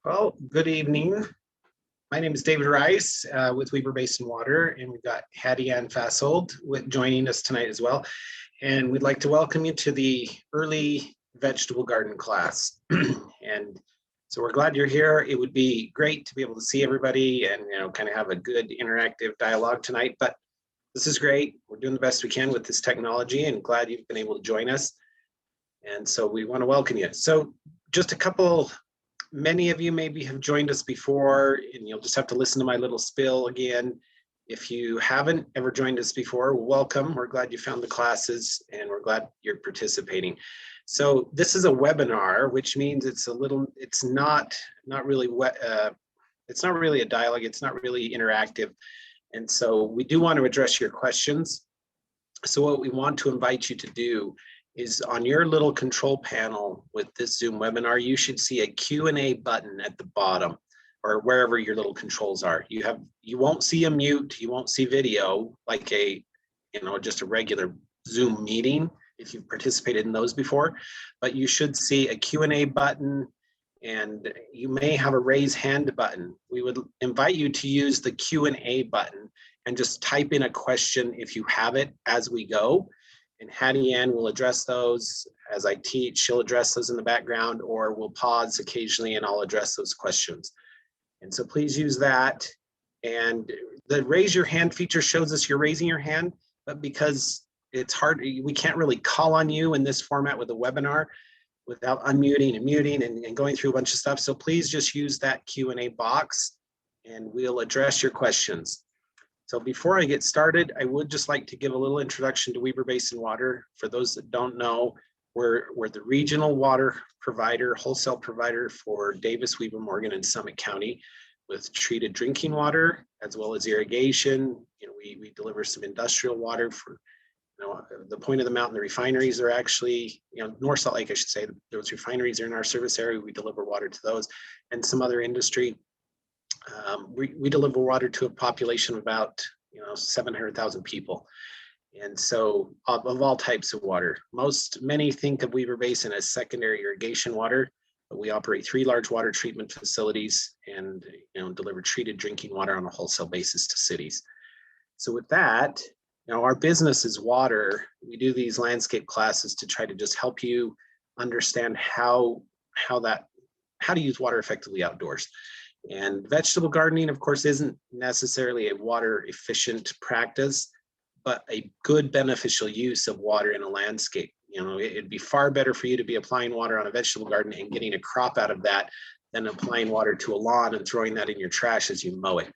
Well, good evening. My name is David Rice with Weber Basin Water, and we've got Hattie Ann Fassold joining us tonight as well. And we'd like to welcome you to the early vegetable garden class. And so we're glad you're here. It would be great to be able to see everybody and kind of have a good interactive dialogue tonight. But this is great. We're doing the best we can with this technology, and glad you've been able to join us. And so we want to welcome you. So just a couple. Many of you maybe have joined us before, and you'll just have to listen to my little spiel again. If you haven't ever joined us before, welcome. We're glad you found the classes, and we're glad you're participating. So this is a webinar, which means it's not really it's not really a dialogue. It's not really interactive, and so we do want to address your questions. So what we want to invite you to do is on your little control panel with this Zoom webinar, you should see a Q&A button at the bottom or wherever your little controls are. You won't see a mute, you won't see video like just a regular Zoom meeting if you've participated in those before, but you should see a Q&A button, and you may have a raise hand button. We would invite you to use the Q&A button and just type in a question if you have it as we go. And Hattie Ann will address those as I teach. She'll address those in the background, or we'll pause occasionally and I'll address those questions. And so please use that. And the raise your hand feature shows us you're raising your hand, but because it's hard, we can't really call on you in this format with a webinar without unmuting and muting and going through a bunch of stuff. So please just use that Q&A box and we'll address your questions. So before I get started, I would just like to give a little introduction to Weber Basin Water. For those that don't know, we're the regional water provider, wholesale provider for Davis, Weber, Morgan, and Summit County with treated drinking water, as well as irrigation. We deliver some industrial water for the point of the mountain. The refineries are actually, North Salt Lake, I should say, those refineries are in our service area. We deliver water to those and some other industry. We deliver water to a population of about 700,000 people, and so of all types of water. Many think of Weber Basin as secondary irrigation water, but we operate 3 large water treatment facilities and deliver treated drinking water on a wholesale basis to cities. So with that, our business is water. We do these landscape classes to try to just help you understand how to use water effectively outdoors. And vegetable gardening, of course, isn't necessarily a water efficient practice, but a good beneficial use of water in a landscape. It'd be far better for you to be applying water on a vegetable garden and getting a crop out of that than applying water to a lawn and throwing that in your trash as you mow it.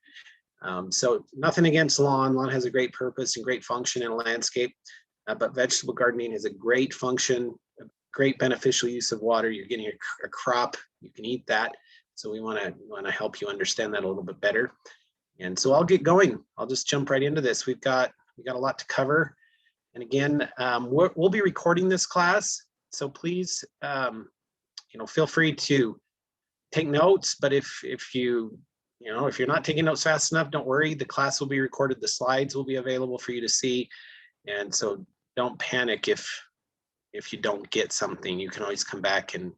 So nothing against lawn. Lawn has a great purpose and great function in a landscape, but vegetable gardening is a great function, a great beneficial use of water. You're getting a crop, you can eat that. So we want to help you understand that a little bit better. And so I'll get going. I'll just jump right into this. We got a lot to cover. And again, we'll be recording this class. So please, feel free to take notes. But if you're not taking notes fast enough, don't worry. The class will be recorded. The slides will be available for you to see. And so don't panic if you don't get something. You can always come back and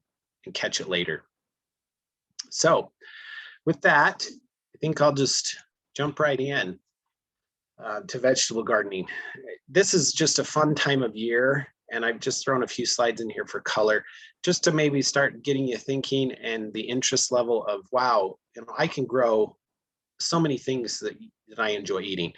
catch it later. So with that, I think I'll just jump right in to vegetable gardening. This is just a fun time of year, and I've just thrown a few slides in here for color, just to maybe start getting you thinking and the interest level of, wow, I can grow so many things that I enjoy eating.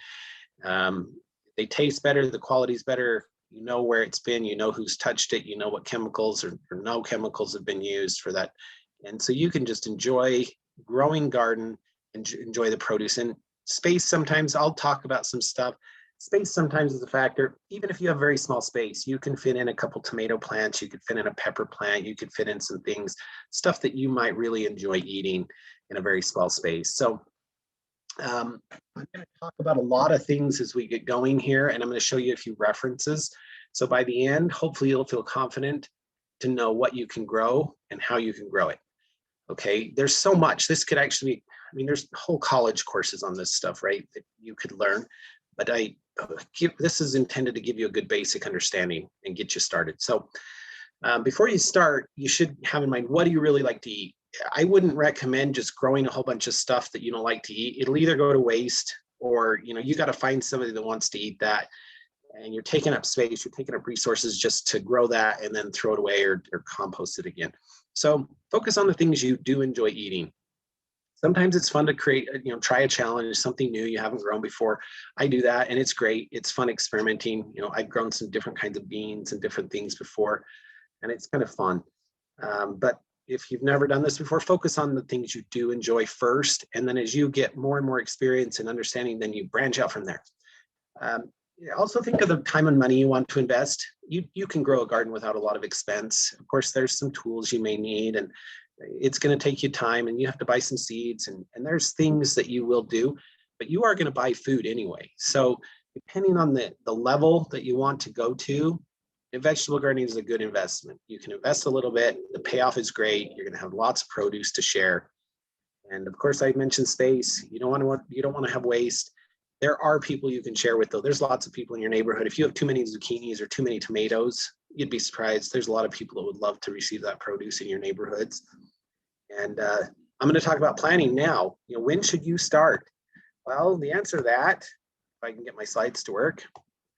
They taste better, the quality's better, where it's been, who's touched it, what chemicals or no chemicals have been used for that. And so you can just enjoy growing garden and enjoy the produce. And space, sometimes I'll talk about some stuff. Space sometimes is a factor. Even if you have very small space, you can fit in a couple tomato plants, you could fit in a pepper plant, you could fit in some things, stuff that you might really enjoy eating in a very small space. So I'm going to talk about a lot of things as we get going here, and I'm going to show you a few references. So by the end, hopefully you'll feel confident to know what you can grow and how you can grow it. Okay, there's so much. This could actually be, there's whole college courses on this stuff, right, that you could learn. But this is intended to give you a good basic understanding and get you started. So before you start, you should have in mind, what do you really like to eat? I wouldn't recommend just growing a whole bunch of stuff that you don't like to eat. It'll either go to waste, or you got to find somebody that wants to eat that, and you're taking up space, you're taking up resources just to grow that and then throw it away or compost it again. So focus on the things you do enjoy eating. Sometimes it's fun to create, try a challenge, something new you haven't grown before. I do that, and it's great. It's fun experimenting. I've grown some different kinds of beans and different things before, and it's kind of fun. But if you've never done this before, focus on the things you do enjoy first. And then as you get more and more experience and understanding, then you branch out from there. Also think of the time and money you want to invest. You can grow a garden without a lot of expense. Of course, there's some tools you may need, and it's going to take you time, and you have to buy some seeds, and there's things that you will do, but you are going to buy food anyway. So depending on the level that you want to go to, vegetable gardening is a good investment. You can invest a little bit. The payoff is great. You're going to have lots of produce to share. And of course, I mentioned space. You don't want to have waste. There are people you can share with, though. There's lots of people in your neighborhood. If you have too many zucchinis or too many tomatoes, you'd be surprised. There's a lot of people that would love to receive that produce in your neighborhoods. And I'm going to talk about planning now. When should you start? Well, the answer to that, if I can get my slides to work,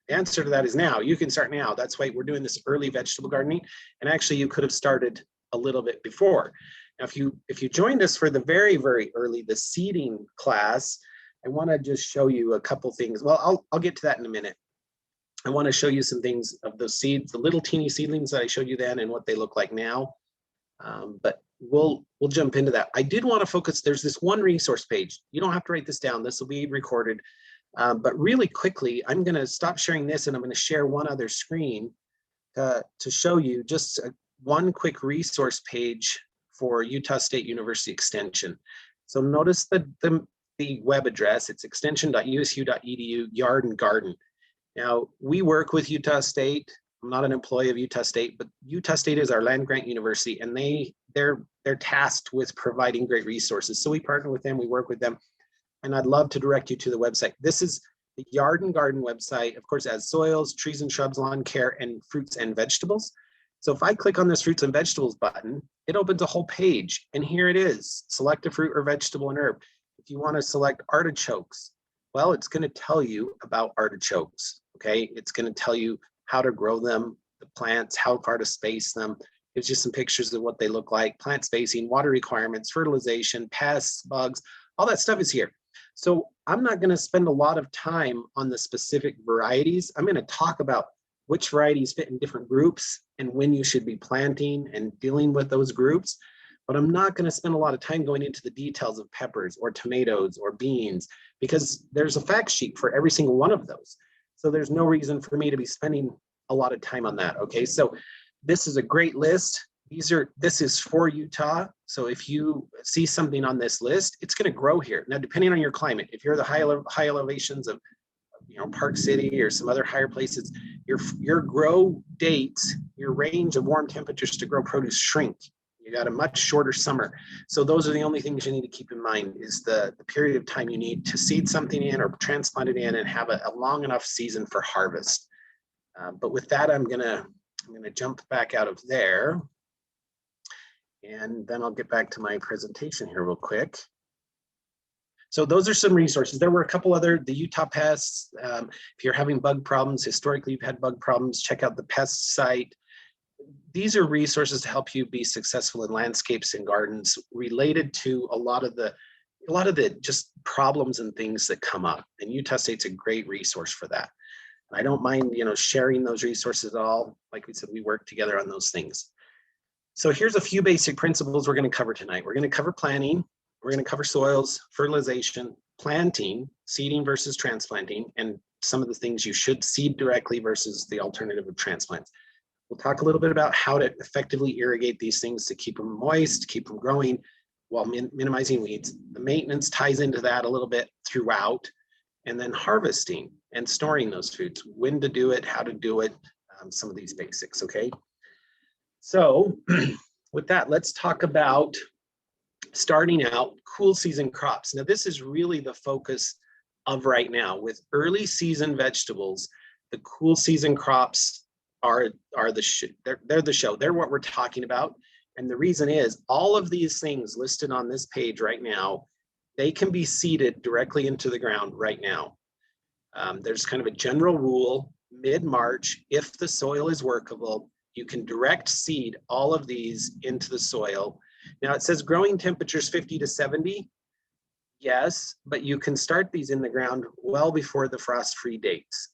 the answer to that is now. You can start now. That's why we're doing this early vegetable gardening. And actually, you could have started a little bit before. Now, if you joined us for the very, very early, the seeding class, I want to just show you a couple things. Well, I'll get to that in a minute. I want to show you some things of those seeds, the little teeny seedlings that I showed you then and what they look like now. But we'll jump into that. I did want to focus. There's this one resource page. You don't have to write this down. This will be recorded. But really quickly, I'm going to stop sharing this, and I'm going to share one other screen to show you just one quick resource page for Utah State University Extension. So notice the web address. It's extension.usu.edu yard and garden. Now, we work with Utah State. I'm not an employee of Utah State, but Utah State is our land grant university, and they're tasked with providing great resources. So we partner with them, we work with them, and I'd love to direct you to the website. This is the Yard and Garden website. Of course, it has soils, trees and shrubs, lawn care, and fruits and vegetables. So if I click on this fruits and vegetables button, it opens a whole page, and here it is. Select a fruit or vegetable and herb. If you want to select artichokes, well, it's going to tell you about artichokes, okay? It's going to tell you how to grow them, the plants, how far to space them. Gives you some pictures of what they look like, plant spacing, water requirements, fertilization, pests, bugs, all that stuff is here. So I'm not going to spend a lot of time on the specific varieties. I'm going to talk about which varieties fit in different groups and when you should be planting and dealing with those groups. But I'm not going to spend a lot of time going into the details of peppers or tomatoes or beans, because there's a fact sheet for every single one of those. So there's no reason for me to be spending a lot of time on that. Okay, so this is a great list. This is for Utah. So if you see something on this list, it's going to grow here. Now, depending on your climate, if you're the high elevations of Park City or some other higher places, your grow dates, your range of warm temperatures to grow produce shrink. You got a much shorter summer. So those are the only things you need to keep in mind, is the period of time you need to seed something in or transplant it in and have a long enough season for harvest. But with that, I'm gonna jump back out of there, and then I'll get back to my presentation here real quick. So those are some resources. There were a couple other, the Utah Pests. If you're having bug problems, historically you've had bug problems, check out the Pest site. These are resources to help you be successful in landscapes and gardens related to a lot of the just problems and things that come up. And Utah State's a great resource for that. I don't mind, sharing those resources at all. Like we said, we work together on those things. So here's a few basic principles we're going to cover tonight. We're going to cover planning. We're going to cover soils, fertilization, planting, seeding versus transplanting, and some of the things you should seed directly versus the alternative of transplants. We'll talk a little bit about how to effectively irrigate these things to keep them moist, keep them growing while minimizing weeds. The maintenance ties into that a little bit throughout, and then harvesting and storing those foods, when to do it, how to do it, some of these basics, okay? So with that, let's talk about starting out cool season crops. Now, this is really the focus of right now. With early season vegetables, the cool season crops are the show. They're the show. They're what we're talking about. And the reason is all of these things listed on this page right now, they can be seeded directly into the ground right now. There's kind of a general rule, mid-March, if the soil is workable, you can direct seed all of these into the soil. Now it says growing temperatures 50 to 70. Yes, but you can start these in the ground well before the frost-free dates.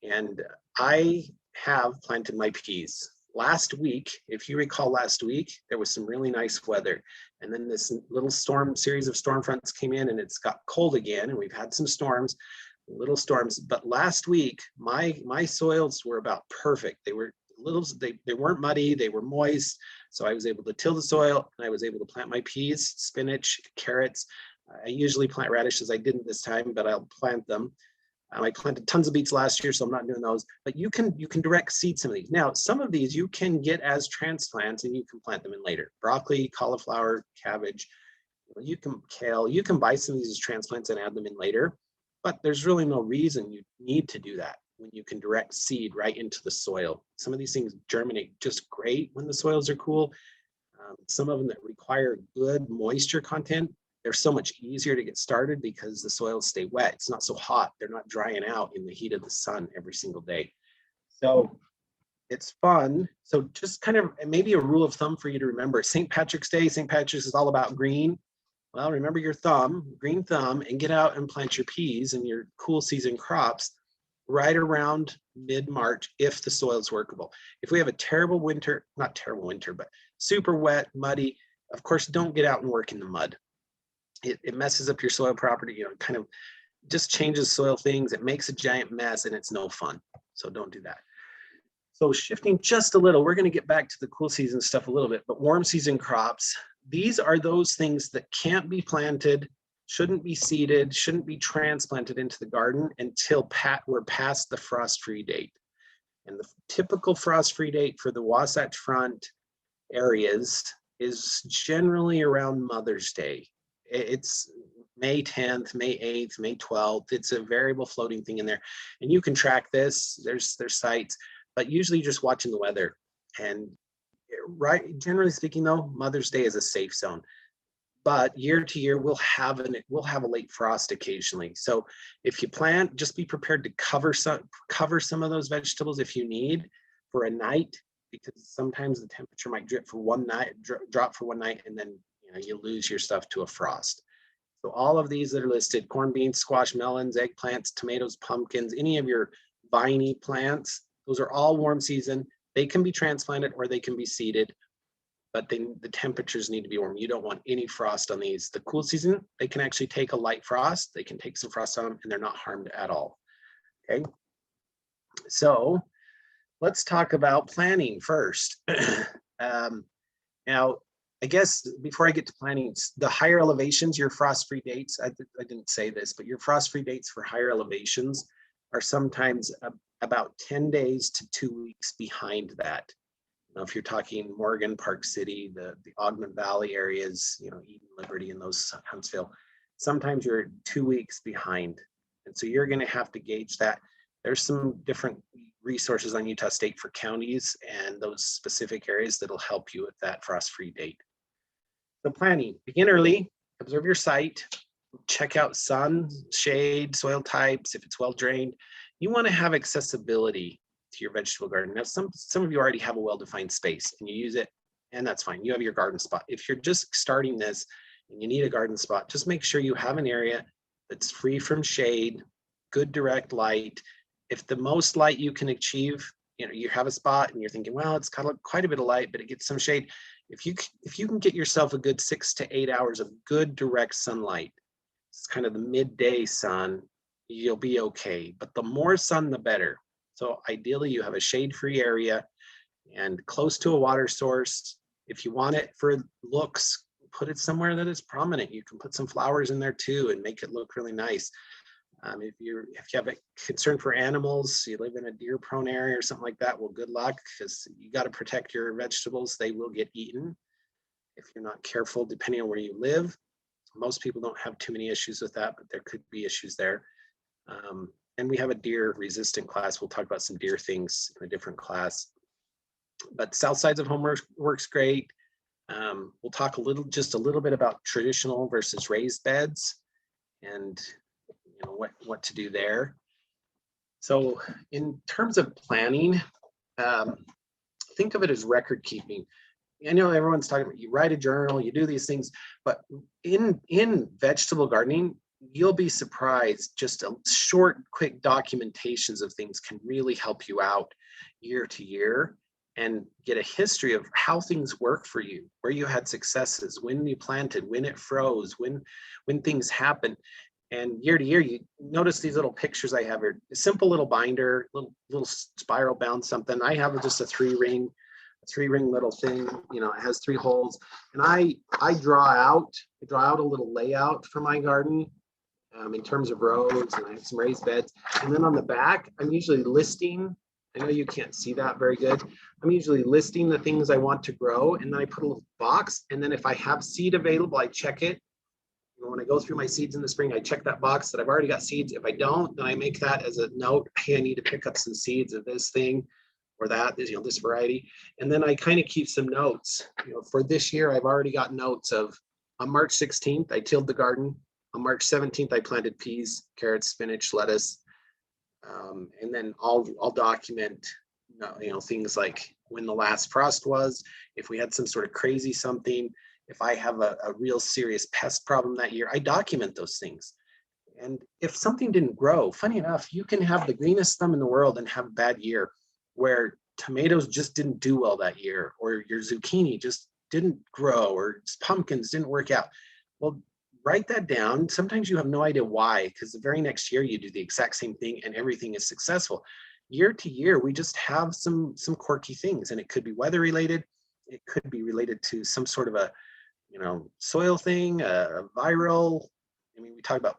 And I have planted my peas. Last week, if you recall last week, there was some really nice weather. And then this little series of storm fronts came in and it's got cold again. And we've had some storms, little storms. But last week, my soils were about perfect. They were they weren't muddy, they were moist. So I was able to till the soil and I was able to plant my peas, spinach, carrots. I usually plant radishes. I didn't this time, but I'll plant them. I planted tons of beets last year, so I'm not doing those. But you can direct seed some of these. Now, some of these you can get as transplants, and you can plant them in later. Broccoli, cauliflower, cabbage. You can kale. You can buy some of these as transplants and add them in later. But there's really no reason you need to do that when you can direct seed right into the soil. Some of these things germinate just great when the soils are cool. Some of them that require good moisture content, they're so much easier to get started because the soils stay wet. It's not so hot. They're not drying out in the heat of the sun every single day. So it's fun. So just kind of maybe a rule of thumb for you to remember. St. Patrick's Day, St. Patrick's is all about green. Well, remember your green thumb, and get out and plant your peas and your cool season crops right around mid-March if the soil is workable. If we have a terrible winter, not terrible winter, but super wet, muddy, of course, don't get out and work in the mud. It messes up your soil property, kind of just changes soil things. It makes a giant mess and it's no fun. So don't do that. So shifting just a little, we're going to get back to the cool season stuff a little bit, but warm season crops, these are those things that can't be planted, shouldn't be seeded, shouldn't be transplanted into the garden until we're past the frost-free date. And the typical frost-free date for the Wasatch Front areas is generally around Mother's Day. It's May 10th, May 8th, May 12th. It's a variable floating thing in there. And you can track this. There's sites, but usually just watching the weather. And generally speaking though, Mother's Day is a safe zone. But year to year, we'll have a late frost occasionally. So if you plant, just be prepared to cover some of those vegetables if you need for a night, because sometimes the temperature might drop for one night, and then you lose your stuff to a frost. So all of these that are listed, corn, beans, squash, melons, eggplants, tomatoes, pumpkins, any of your viney plants, those are all warm season. They can be transplanted or they can be seeded, but the temperatures need to be warm. You don't want any frost on these. The cool season, they can actually take a light frost. They can take some frost on them and they're not harmed at all. Okay. So let's talk about planting first. Now, I guess before I get to planting, the higher elevations, your frost-free dates, I didn't say this, but your frost-free dates for higher elevations are sometimes about 10 days to 2 weeks behind that. Now, if you're talking Morgan, Park City, the Ogden Valley areas, Eden, Liberty, and those, Huntsville, sometimes you're 2 weeks behind. And so you're going to have to gauge that. There's some different resources on Utah State for counties and those specific areas that'll help you with that frost-free date. The planting, begin early, observe your site, check out sun, shade, soil types, if it's well drained. You want to have accessibility to your vegetable garden. Now, some of you already have a well-defined space and you use it, and that's fine. You have your garden spot. If you're just starting this and you need a garden spot, just make sure you have an area that's free from shade, good direct light. If the most light you can achieve, you have a spot and you're thinking, well, it's got quite a bit of light, but it gets some shade. If you can get yourself a good 6 to 8 hours of good direct sunlight, it's kind of the midday sun, you'll be okay. But the more sun, the better. So ideally you have a shade-free area and close to a water source. If you want it for looks, put it somewhere that is prominent. You can put some flowers in there too and make it look really nice. If you have a concern for animals, you live in a deer-prone area or something like that, well, good luck, because you got to protect your vegetables. They will get eaten if you're not careful, depending on where you live. Most people don't have too many issues with that, but there could be issues there. And we have a deer-resistant class. We'll talk about some deer things in a different class. But south sides of home works great. We'll talk just a little bit about traditional versus raised beds and what to do there. So in terms of planning, think of it as record keeping. I know everyone's talking about you write a journal, you do these things, but in vegetable gardening, you'll be surprised. Just a short, quick documentations of things can really help you out year to year and get a history of how things work for you, where you had successes, when you planted, when it froze, when things happen. And year to year, you notice these little pictures I have here, a simple little binder, little spiral bound something. I have just a three ring little thing, it has 3 holes. And I draw out a little layout for my garden in terms of rows, and I have some raised beds. And then on the back, I'm usually listing, I know you can't see that very good. I'm usually listing the things I want to grow, and then I put a little box, and then if I have seed available, I check it. When I go through my seeds in the spring, I check that box that I've already got seeds. If I don't, then I make that as a note. Hey, I need to pick up some seeds of this thing or that, this variety. And then I kind of keep some notes. For this year, I've already got notes of on March 16th, I tilled the garden. On March 17th, I planted peas, carrots, spinach, lettuce. And then I'll document, things like when the last frost was, if we had some sort of crazy something, if I have a real serious pest problem that year, I document those things. And if something didn't grow, funny enough, you can have the greenest thumb in the world and have a bad year where tomatoes just didn't do well that year, or your zucchini just didn't grow, or pumpkins didn't work out. Well, write that down. Sometimes you have no idea why, because the very next year you do the exact same thing and everything is successful. Year to year, we just have some quirky things, and it could be weather related. It could be related to some sort of a soil thing, viral. We talk about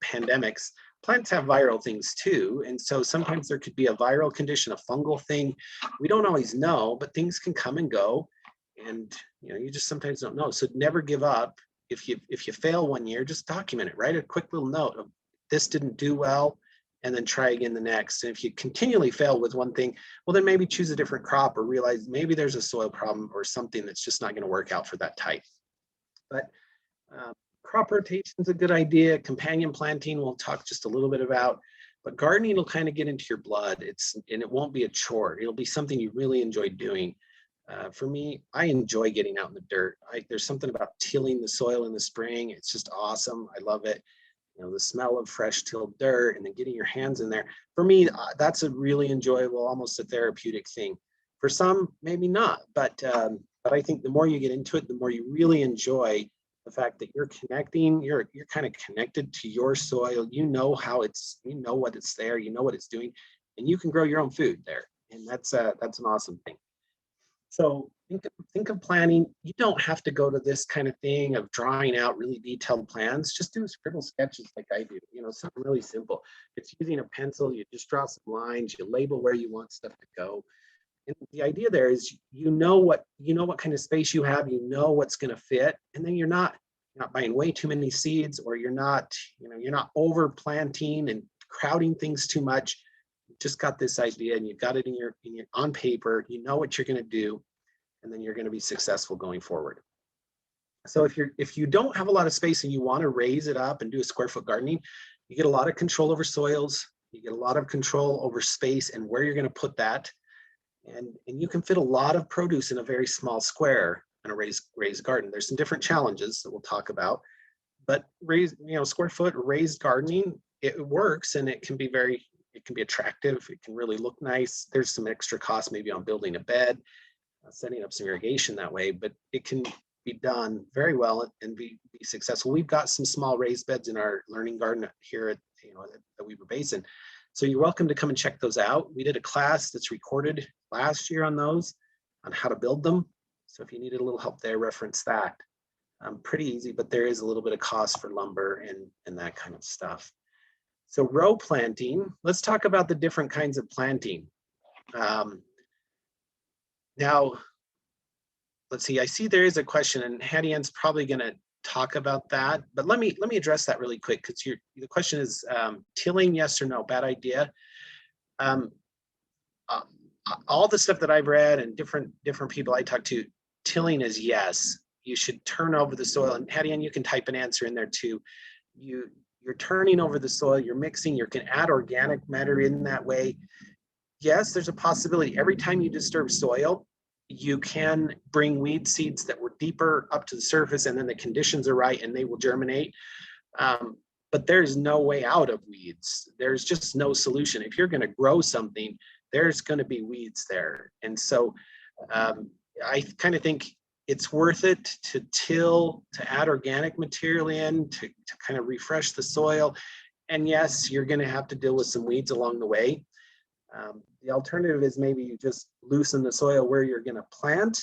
pandemics. Plants have viral things too. And so sometimes there could be a viral condition, a fungal thing. We don't always know, but things can come and go. And you just sometimes don't know. So never give up. If you fail one year, just document it. Write a quick little note of this didn't do well, and then try again the next. And if you continually fail with one thing, well, then maybe choose a different crop, or realize maybe there's a soil problem or something that's just not going to work out for that type. But crop rotation is a good idea. Companion planting we'll talk just a little bit about, but gardening will kind of get into your blood. And it won't be a chore. It'll be something you really enjoy doing. For me, I enjoy getting out in the dirt. There's something about tilling the soil in the spring. It's just awesome. I love it. The smell of fresh tilled dirt and then getting your hands in there. For me, that's a really enjoyable, almost a therapeutic thing. For some, maybe not, but I think the more you get into it, the more you really enjoy the fact that you're connecting, you're kind of connected to your soil. How it's, what it's there, what it's doing, and you can grow your own food there. And that's an awesome thing. So think of planning. You don't have to go to this kind of thing of drawing out really detailed plans. Just do scribble sketches like I do, something really simple. It's using a pencil, you just draw some lines, you label where you want stuff to go. And the idea there is, what kind of space you have, what's going to fit, and then you're not buying way too many seeds, or you're not over planting and crowding things too much. You just got this idea, and you've got it in your on paper. What you're going to do, and then you're going to be successful going forward. So if you don't have a lot of space and you want to raise it up and do a square foot gardening, you get a lot of control over soils. You get a lot of control over space and where you're going to put that. And you can fit a lot of produce in a very small square in a raised garden. There's some different challenges that we'll talk about, but square foot raised gardening, it works, and it can be attractive. It can really look nice. There's some extra cost maybe on building a bed, setting up some irrigation that way, but it can be done very well and be successful. We've got some small raised beds in our learning garden here at the Weber Basin. So you're welcome to come and check those out. We did a class that's recorded last year on those, on how to build them. So if you needed a little help there, reference that. Pretty easy, but there is a little bit of cost for lumber and that kind of stuff. So row planting, let's talk about the different kinds of planting. Now, let's see, I see there is a question, and Hattie Ann's probably going to talk about that, but let me address that really quick, because the question is tilling, yes or no, bad idea. All the stuff that I've read and different people I talk to, tilling is yes. You should turn over the soil. And Hattie Ann, you can type an answer in there too. You're turning over the soil, you're mixing, you can add organic matter in that way. Yes, there's a possibility every time you disturb soil, you can bring weed seeds that were deeper up to the surface, and then the conditions are right and they will germinate. But there's no way out of weeds. There's just no solution. If you're going to grow something, there's going to be weeds there. And so I kind of think it's worth it to till, to add organic material in, to kind of refresh the soil. And yes, you're going to have to deal with some weeds along the way. The alternative is maybe you just loosen the soil where you're going to plant,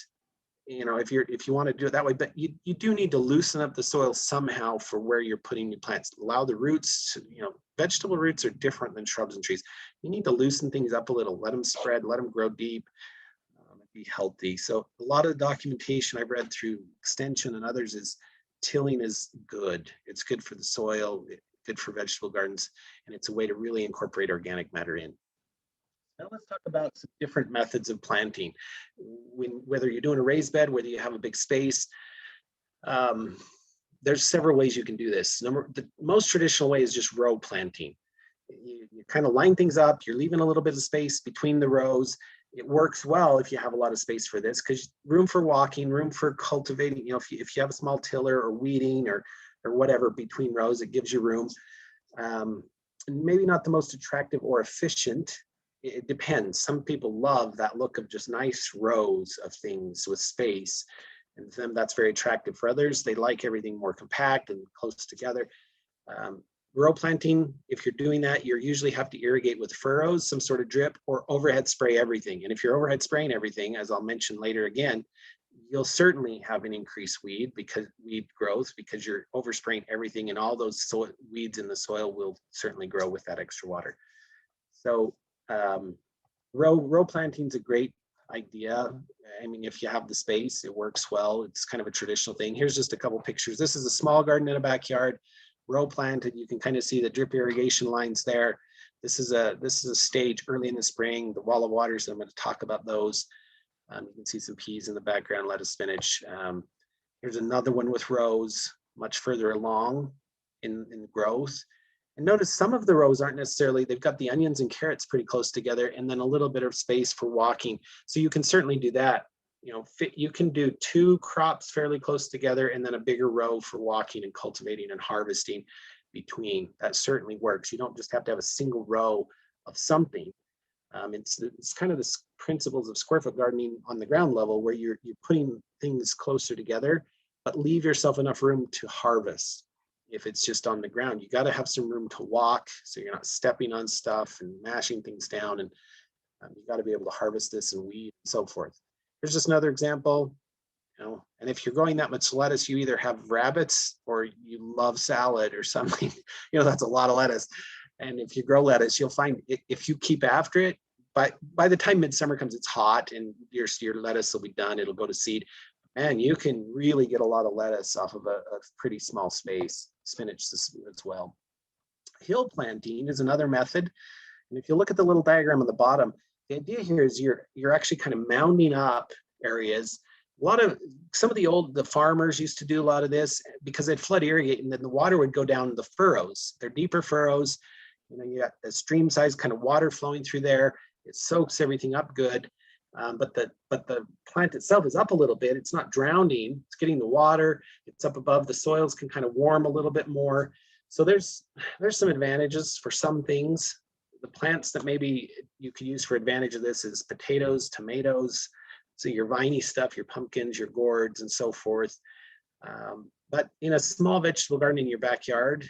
if you want to do it that way, but you do need to loosen up the soil somehow for where you're putting your plants. Allow the roots to, vegetable roots are different than shrubs and trees. You need to loosen things up a little, let them spread, let them grow deep, be healthy. So a lot of the documentation I've read through Extension and others is tilling is good. It's good for the soil, good for vegetable gardens, and it's a way to really incorporate organic matter in. Now let's talk about some different methods of planting. Whether you're doing a raised bed, whether you have a big space, there's several ways you can do this. The most traditional way is just row planting. You kind of line things up, you're leaving a little bit of space between the rows. It works well if you have a lot of space for this, because room for walking, room for cultivating, if you have a small tiller or weeding or whatever between rows, it gives you room. Maybe not the most attractive or efficient. It depends. Some people love that look of just nice rows of things with space, and to them that's very attractive. For others, they like everything more compact and close together. Row planting, if you're doing that, you usually have to irrigate with furrows, some sort of drip, or overhead spray everything. And if you're overhead spraying everything, as I'll mention later again, you'll certainly have an increased weed growth because you're overspraying everything, and all those weeds in the soil will certainly grow with that extra water. So row planting is a great idea. I mean, if you have the space, it works well. It's kind of a traditional thing. Here's just a couple pictures. This is a small garden in a backyard, row planted. You can kind of see the drip irrigation lines there. This is a stage early in the spring, the wall of waters. I'm going to talk about those. You can see some peas in the background, lettuce, spinach. Here's another one with rows much further along in growth. And notice some of the rows aren't necessarily, they've got the onions and carrots pretty close together, and then a little bit of space for walking. So you can certainly do that. You can do two crops fairly close together and then a bigger row for walking and cultivating and harvesting between. That certainly works. You don't just have to have a single row of something. It's kind of the principles of square foot gardening on the ground level, where you're putting things closer together, but leave yourself enough room to harvest. If it's just on the ground, you got to have some room to walk, so you're not stepping on stuff and mashing things down, and you got to be able to harvest this and weed and so forth. Here's just another example. And if you're growing that much lettuce, you either have rabbits or you love salad or something. That's a lot of lettuce. And if you grow lettuce, you'll find if you keep after it, by the time midsummer comes, it's hot and your lettuce will be done. It'll go to seed. And you can really get a lot of lettuce off of a pretty small space. Spinach as well. Hill planting is another method. And if you look at the little diagram on the bottom, the idea here is you're actually kind of mounding up areas. Some of the farmers used to do a lot of this because they'd flood irrigate, and then the water would go down the furrows. They're deeper furrows. You got a stream size kind of water flowing through there. It soaks everything up good. But the plant itself is up a little bit. It's not drowning. It's getting the water. It's up above. The soils can kind of warm a little bit more. So there's some advantages for some things. The plants that maybe you could use for advantage of this is potatoes, tomatoes, so your viney stuff, your pumpkins, your gourds, and so forth. But in a small vegetable garden in your backyard,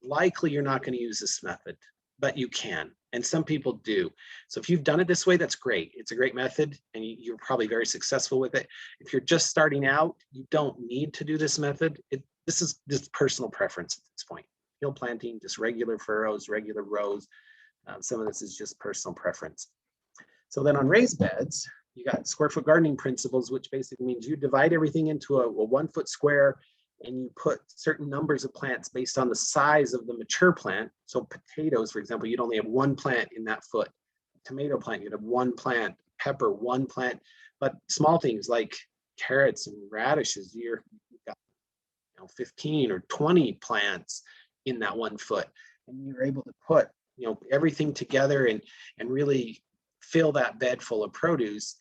likely you're not going to use this method, but you can. And some people do. So if you've done it this way, that's great. It's a great method, and you're probably very successful with it. If you're just starting out, you don't need to do this method. This is just personal preference at this point. Hill planting, just regular furrows, regular rows. Some of this is just personal preference. So then on raised beds, you got square foot gardening principles, which basically means you divide everything into a 1 foot square, and you put certain numbers of plants based on the size of the mature plant. So potatoes, for example, you'd only have one plant in that foot. Tomato plant, you'd have one plant. Pepper, one plant. But small things like carrots and radishes, you've got 15 or 20 plants in that 1 foot, and you're able to put everything together and really fill that bed full of produce.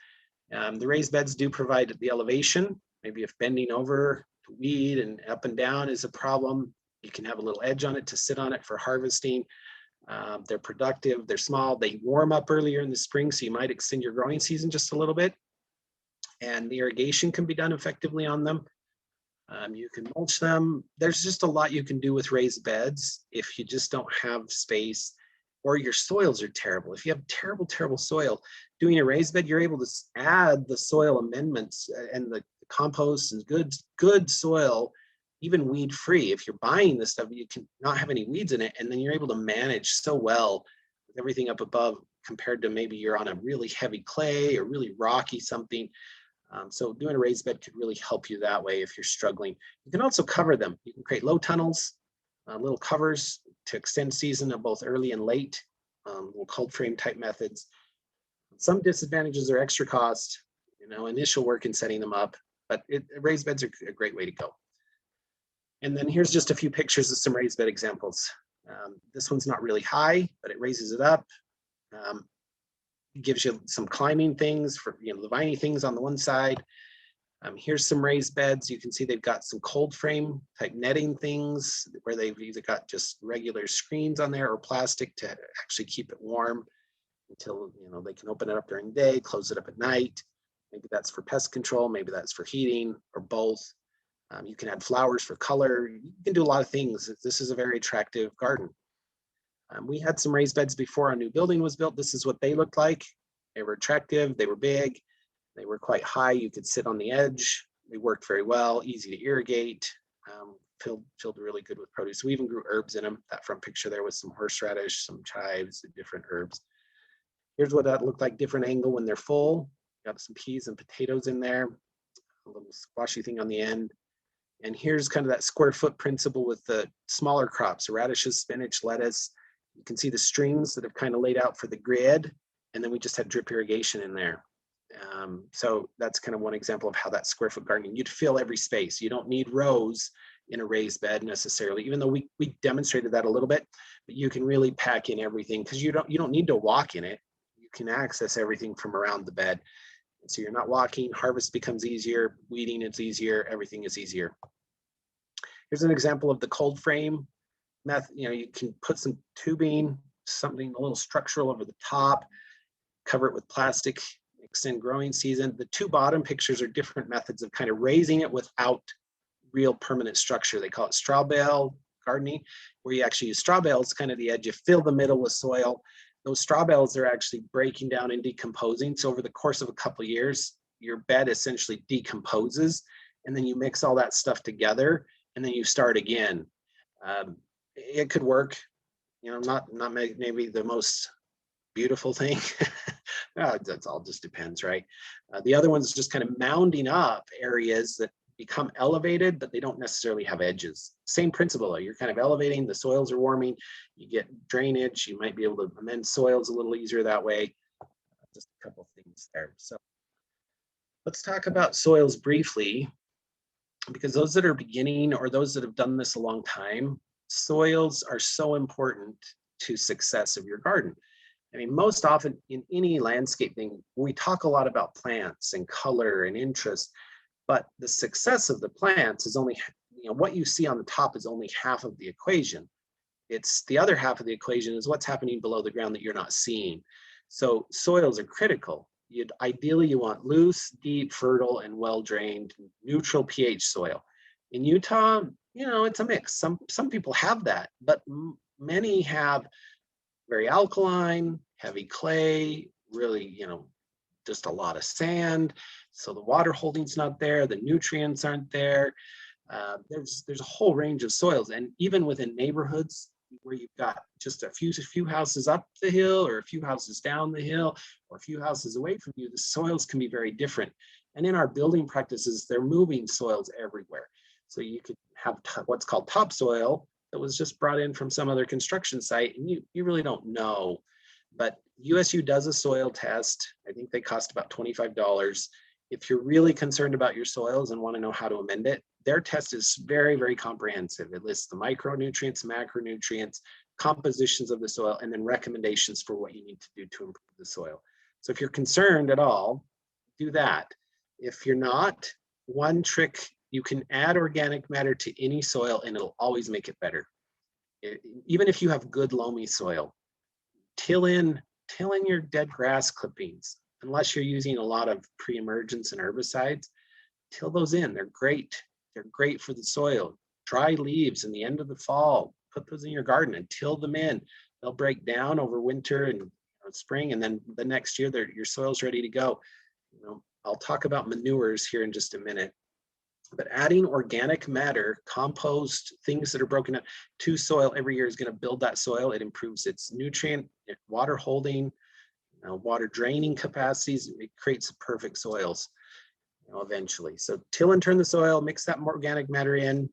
The raised beds do provide the elevation. Maybe if bending over to weed and up and down is a problem, you can have a little edge on it to sit on it for harvesting. They're productive, they're small, they warm up earlier in the spring, so you might extend your growing season just a little bit. And the irrigation can be done effectively on them. You can mulch them. There's just a lot you can do with raised beds if you just don't have space or your soils are terrible. If you have terrible, terrible soil, doing a raised bed, you're able to add the soil amendments and the compost and good soil, even weed free. If you're buying this stuff, you can not have any weeds in it, and then you're able to manage so well with everything up above compared to maybe you're on a really heavy clay or really rocky something. So doing a raised bed could really help you that way if you're struggling. You can also cover them. You can create low tunnels, little covers to extend season of both early and late, little cold frame type methods. Some disadvantages are extra cost, initial work in setting them up, but raised beds are a great way to go. And then here's just a few pictures of some raised bed examples. This one's not really high, but it raises it up. It gives you some climbing things for, the viney things on the one side. Here's some raised beds. You can see they've got some cold frame type netting things where they've either got just regular screens on there or plastic to actually keep it warm until, they can open it up during the day, close it up at night. Maybe that's for pest control, maybe that's for heating, or both. You can add flowers for color. You can do a lot of things. This is a very attractive garden. We had some raised beds before our new building was built. This is what they looked like. They were attractive, they were big, they were quite high. You could sit on the edge. They worked very well, easy to irrigate, filled really good with produce. We even grew herbs in them. That front picture there was some horseradish, some chives, different herbs. Here's what that looked like, different angle when they're full. Got some peas and potatoes in there, a little squashy thing on the end. And here's kind of that square foot principle with the smaller crops, radishes, spinach, lettuce. You can see the strings that have kind of laid out for the grid, and then we just had drip irrigation in there. So that's kind of one example of how that square foot gardening, you'd fill every space. You don't need rows in a raised bed necessarily, even though we demonstrated that a little bit, but you can really pack in everything because you don't need to walk in it. You can access everything from around the bed. So you're not walking, harvest becomes easier, weeding is easier, everything is easier. Here's an example of the cold frame method. You can put some tubing, something a little structural over the top, cover it with plastic, extend growing season. The two bottom pictures are different methods of kind of raising it without real permanent structure. They call it straw bale gardening, where you actually use straw bales, kind of the edge, you fill the middle with soil. Those straw bales are actually breaking down and decomposing. So over the course of a couple of years, your bed essentially decomposes, and then you mix all that stuff together, and then you start again. It could work, not maybe the most beautiful thing. That's all just depends, right? The other one's just kind of mounding up areas that become elevated, but they don't necessarily have edges. Same principle though, you're kind of elevating, the soils are warming, you get drainage, you might be able to amend soils a little easier that way. Just a couple things there. So let's talk about soils briefly, because those that are beginning or those that have done this a long time, soils are so important to success of your garden. I mean, most often in any landscape thing, we talk a lot about plants and color and interest, but the success of the plants is only, what you see on the top is only half of the equation. It's the other half of the equation is what's happening below the ground that you're not seeing. So soils are critical. Ideally, you want loose, deep, fertile, and well-drained, neutral pH soil. In Utah, it's a mix. Some people have that, but many have very alkaline, heavy clay, really, just a lot of sand. So the water holding's not there, the nutrients aren't there. There's a whole range of soils, and even within neighborhoods where you've got just a few houses up the hill or a few houses down the hill or a few houses away from you, the soils can be very different. And in our building practices, they're moving soils everywhere. So you could have what's called topsoil that was just brought in from some other construction site, and you really don't know. But USU does a soil test. I think they cost about $25. if you're really concerned about your soils and want to know how to amend it, their test is very, very comprehensive. It lists the micronutrients, macronutrients, compositions of the soil, and then recommendations for what you need to do to improve the soil. So if you're concerned at all, do that. If you're not, one trick, you can add organic matter to any soil and it'll always make it better. Even if you have good loamy soil, till in your dead grass clippings, unless you're using a lot of pre-emergence and herbicides, till those in. They're great. They're great for the soil. Dry leaves in the end of the fall, put those in your garden and till them in. They'll break down over winter and spring, and then the next year your soil's ready to go. I'll talk about manures here in just a minute. But adding organic matter, compost, things that are broken up to soil every year is going to build that soil. It improves its nutrient, water holding, water draining capacities. It creates perfect soils eventually. So till and turn the soil, mix that organic matter in.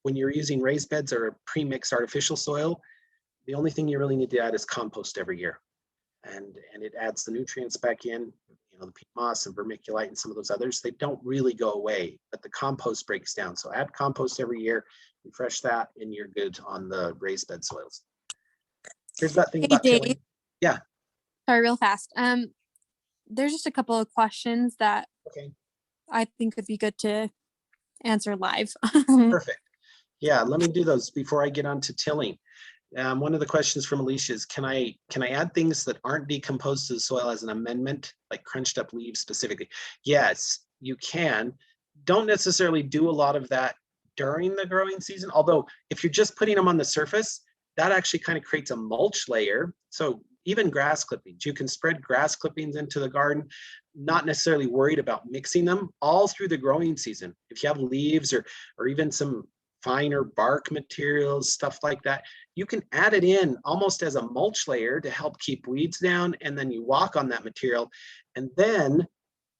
When you're using raised beds or a pre-mixed artificial soil, the only thing you really need to add is compost every year. And it adds the nutrients back in. The peat moss and vermiculite and some of those others, they don't really go away, but the compost breaks down. So add compost every year, refresh that, and you're good on the raised bed soils. Here's that thing about Dave, tilling. Yeah. Sorry, real fast. There's just a couple of questions that I think would be good to answer live. Perfect. Yeah, let me do those before I get on to tilling. One of the questions from Alicia is, can I add things that aren't decomposed to the soil as an amendment, like crunched up leaves specifically? Yes, you can. Don't necessarily do a lot of that during the growing season, although if you're just putting them on the surface, that actually kind of creates a mulch layer. So even grass clippings, you can spread grass clippings into the garden, not necessarily worried about mixing them all through the growing season. If you have leaves or even some finer bark materials, stuff like that, you can add it in almost as a mulch layer to help keep weeds down, and then you walk on that material. And then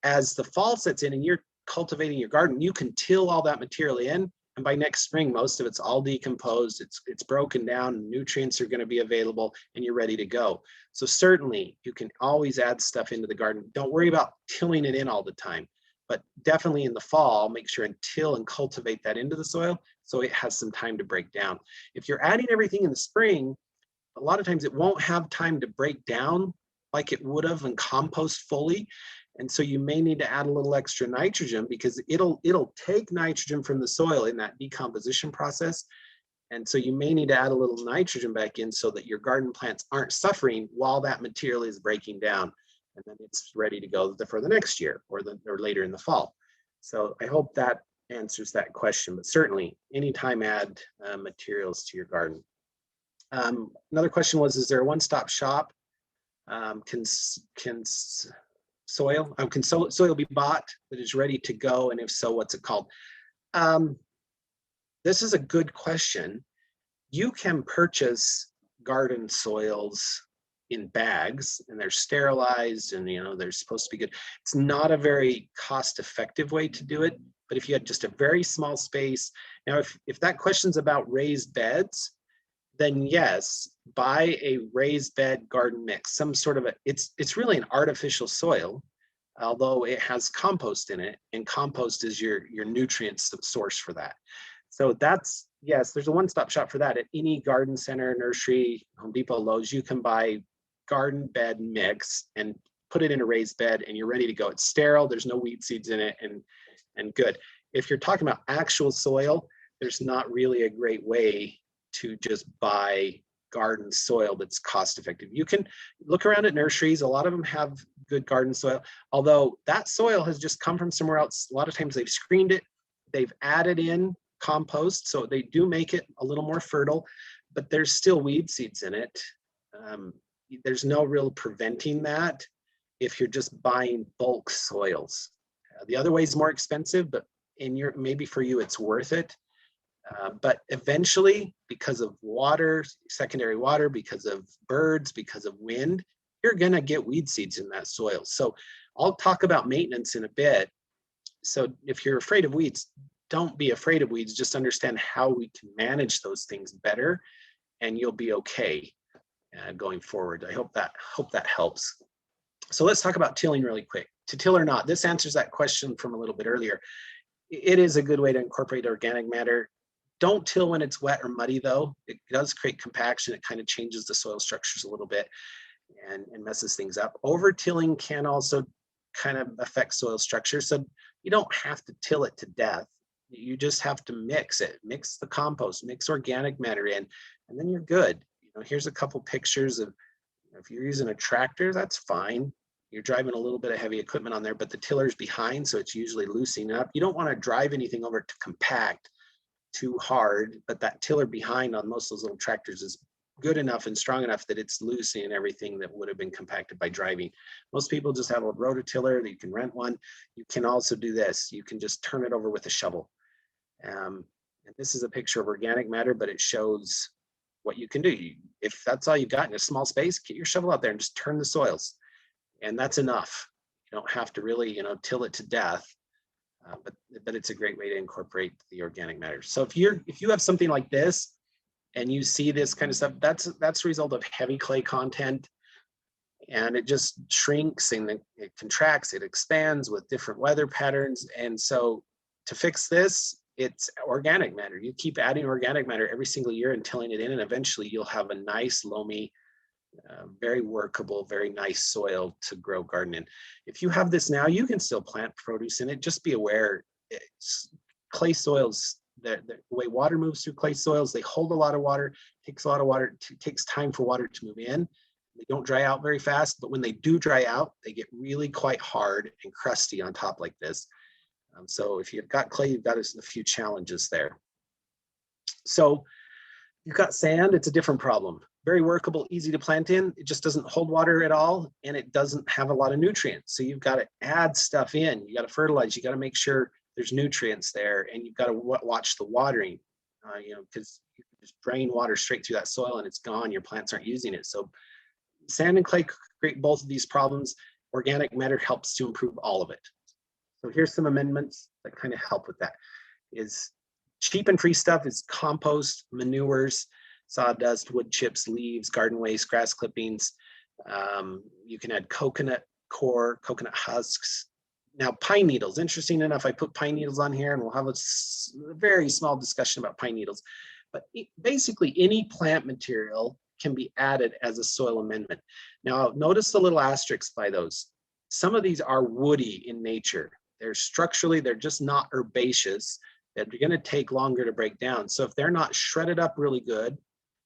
as the fall sets in and you're cultivating your garden, you can till all that material in, and by next spring most of it's all decomposed, it's broken down, nutrients are going to be available, and you're ready to go. So certainly you can always add stuff into the garden. Don't worry about tilling it in all the time, but definitely in the fall, make sure and till and cultivate that into the soil so it has some time to break down. If you're adding everything in the spring, a lot of times it won't have time to break down like it would have and compost fully. And so you may need to add a little extra nitrogen, because it'll take nitrogen from the soil in that decomposition process. And so you may need to add a little nitrogen back in so that your garden plants aren't suffering while that material is breaking down. And then it's ready to go for the next year or later in the fall. So I hope that answers that question, but certainly anytime add materials to your garden. Another question was, is there a one-stop shop? Can soil be bought that is ready to go? And if so, what's it called? This is a good question. You can purchase garden soils in bags, and they're sterilized, and they're supposed to be good. It's not a very cost-effective way to do it, but if you had just a very small space. Now, if that question's about raised beds, then yes, buy a raised bed garden mix, some sort of it's really an artificial soil, although it has compost in it, and compost is your nutrient source for that. So yes, there's a one-stop shop for that. At any garden center, nursery, Home Depot, Lowe's, you can buy garden bed mix and put it in a raised bed, and you're ready to go. It's sterile, there's no weed seeds in it, and good. If you're talking about actual soil, there's not really a great way to just buy garden soil that's cost effective. You can look around at nurseries. A lot of them have good garden soil, although that soil has just come from somewhere else. A lot of times they've screened it, they've added in compost, so they do make it a little more fertile, but there's still weed seeds in it. There's no real preventing that if you're just buying bulk soils. The other way is more expensive, but maybe for you it's worth it. But eventually, because of water, secondary water, because of birds, because of wind, you're gonna get weed seeds in that soil. So I'll talk about maintenance in a bit. So if you're afraid of weeds, don't be afraid of weeds, just understand how we can manage those things better, and you'll be okay going forward. I hope that helps. So let's talk about tilling really quick. To till or not, this answers that question from a little bit earlier. It is a good way to incorporate organic matter. Don't till when it's wet or muddy though. It does create compaction. It kind of changes the soil structures a little bit and messes things up. Over tilling can also kind of affect soil structure. So you don't have to till it to death. You just have to mix it, mix the compost, mix organic matter in, and then you're good. You know, here's a couple pictures of, if you're using a tractor, that's fine. You're driving a little bit of heavy equipment on there, but the tiller's behind, so it's usually loosening up. You don't want to drive anything over to compact too hard, but that tiller behind on most of those little tractors is good enough and strong enough that it's loosening everything that would have been compacted by driving. Most people just have a rototiller that you can rent one. You can also do this. You can just turn it over with a shovel. And this is a picture of organic matter, but it shows what you can do. If that's all you got in a small space, get your shovel out there and just turn the soils. And that's enough. You don't have to really, till it to death. But it's a great way to incorporate the organic matter. So if you have something like this and you see this kind of stuff, that's a result of heavy clay content, and it just shrinks and it contracts, it expands with different weather patterns. And so to fix this, it's organic matter. You keep adding organic matter every single year and tilling it in, and eventually you'll have a nice loamy, very workable, very nice soil to grow garden in. If you have this now, you can still plant produce in it. Just be aware, clay soils, the way water moves through clay soils, they hold a lot of water, takes a lot of water, takes time for water to move in. They don't dry out very fast, but when they do dry out, they get really quite hard and crusty on top like this. So if you've got clay, you've got a few challenges there. So you've got sand, it's a different problem. Very workable, easy to plant in. It just doesn't hold water at all, and it doesn't have a lot of nutrients. So you've got to add stuff in. You got to fertilize. You got to make sure there's nutrients there, and you've got to watch the watering, because you can just drain water straight through that soil and it's gone. Your plants aren't using it. So sand and clay create both of these problems. Organic matter helps to improve all of it. So here's some amendments that kind of help with that. Is cheap and free stuff is compost, manures, sawdust, wood chips, leaves, garden waste, grass clippings. You can add coconut core, coconut husks. Now, pine needles, interesting enough, I put pine needles on here, and we'll have a very small discussion about pine needles. But basically, any plant material can be added as a soil amendment. Now, notice the little asterisks by those. Some of these are woody in nature. They're structurally, they're just not herbaceous. They're going to take longer to break down. So if they're not shredded up really good,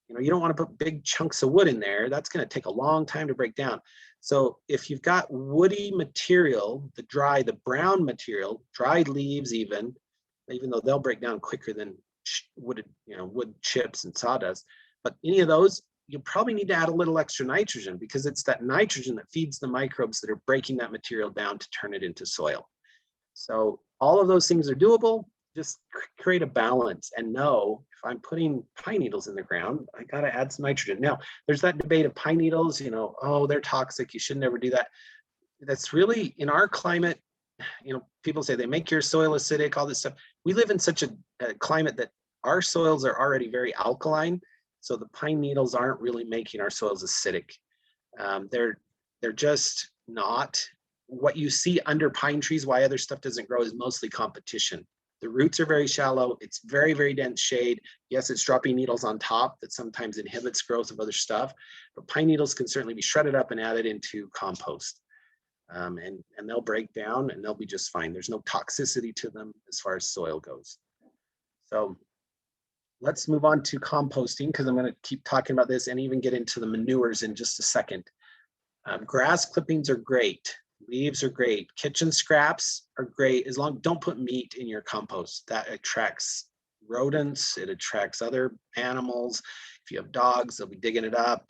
you don't want to put big chunks of wood in there. That's going to take a long time to break down. So if you've got woody material, the brown material, dried leaves even though they'll break down quicker than wood chips and sawdust, but any of those, you probably need to add a little extra nitrogen, because it's that nitrogen that feeds the microbes that are breaking that material down to turn it into soil. So all of those things are doable. Just create a balance and know, if I'm putting pine needles in the ground, I got to add some nitrogen. Now, there's that debate of pine needles, oh, they're toxic, you should never do that. That's really, in our climate, people say they make your soil acidic, all this stuff. We live in such a climate that our soils are already very alkaline. So the pine needles aren't really making our soils acidic. They're just not. What you see under pine trees, why other stuff doesn't grow, is mostly competition. The roots are very shallow. It's very, very dense shade. Yes, it's dropping needles on top that sometimes inhibits growth of other stuff, but pine needles can certainly be shredded up and added into compost. And they'll break down and they'll be just fine. There's no toxicity to them as far as soil goes. So let's move on to composting, because I'm going to keep talking about this and even get into the manures in just a second. Grass clippings are great. Leaves are great. Kitchen scraps are great, as long as don't put meat in your compost. That attracts rodents. It attracts other animals. If you have dogs, they'll be digging it up.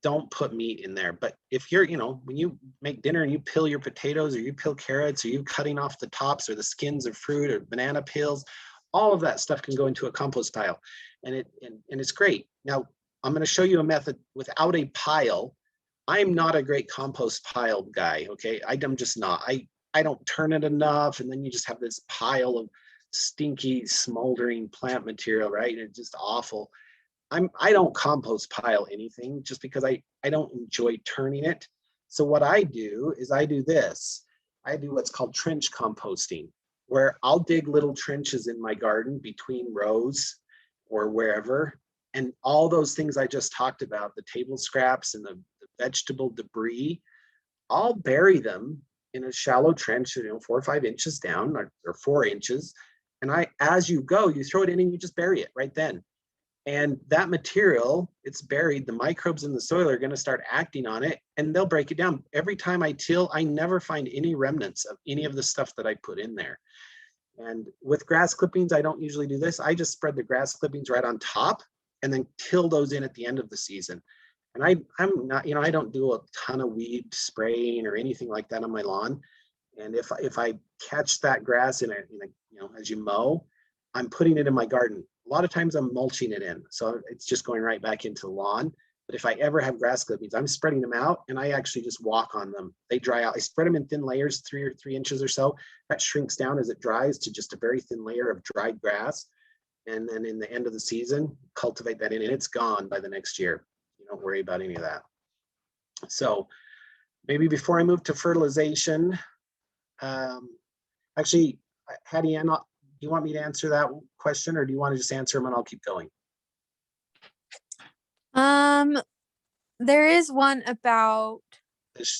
Don't put meat in there. But if you're, when you make dinner and you peel your potatoes or you peel carrots or you cutting off the tops or the skins of fruit or banana peels, all of that stuff can go into a compost pile, and it's great. Now, I'm going to show you a method without a pile. I'm not a great compost pile guy, okay? I'm just not. I don't turn it enough, and then you just have this pile of stinky, smoldering plant material, right? And it's just awful. I don't compost pile anything, just because I don't enjoy turning it. So what I do is I do this. I do what's called trench composting, where I'll dig little trenches in my garden between rows or wherever. And all those things I just talked about, the table scraps and the vegetable debris, I'll bury them in a shallow trench, 4 or 5 inches down or 4 inches. And as you go, you throw it in and you just bury it right then. And that material, it's buried, the microbes in the soil are going to start acting on it and they'll break it down. Every time I till, I never find any remnants of any of the stuff that I put in there. And with grass clippings, I don't usually do this. I just spread the grass clippings right on top and then till those in at the end of the season. And I'm not, I don't do a ton of weed spraying or anything like that on my lawn. And if I catch that grass in a as you mow, I'm putting it in my garden. A lot of times I'm mulching it in, so it's just going right back into the lawn. But if I ever have grass clippings, I'm spreading them out and I actually just walk on them. They dry out. I spread them in thin layers, 3 inches or so. That shrinks down as it dries to just a very thin layer of dried grass. And then in the end of the season, cultivate that in and it's gone by the next year. You don't worry about any of that. So maybe before I move to fertilization, actually, Hattie Ann, do you want me to answer that question or do you want to just answer them and I'll keep going? There is one about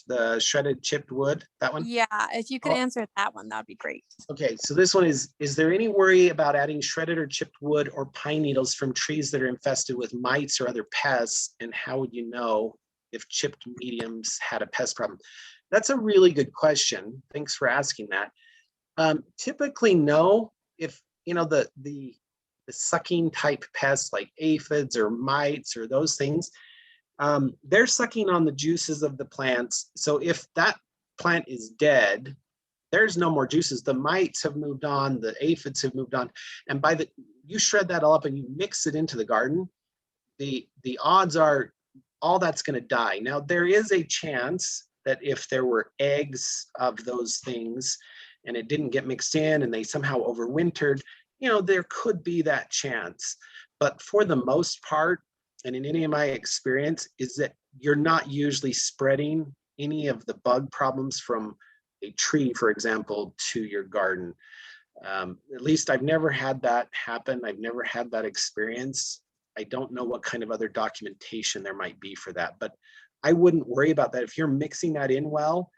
the shredded chipped wood, that one? Yeah, if you could answer that one, that'd be great. Okay, so this one is there any worry about adding shredded or chipped wood or pine needles from trees that are infested with mites or other pests? And how would you know if chipped mediums had a pest problem? That's a really good question. Thanks for asking that. Typically, no. If the sucking type pests like aphids or mites or those things, they're sucking on the juices of the plants. So if that plant is dead, there's no more juices. The mites have moved on, the aphids have moved on, and you shred that all up and you mix it into the garden, the odds are all that's going to die. Now there is a chance that if there were eggs of those things and it didn't get mixed in and they somehow overwintered, there could be that chance. But for the most part, and in any of my experience, is that you're not usually spreading any of the bug problems from a tree, for example, to your garden. At least I've never had that happen. I've never had that experience. I don't know what kind of other documentation there might be for that, but I wouldn't worry about that. If you're mixing that in well,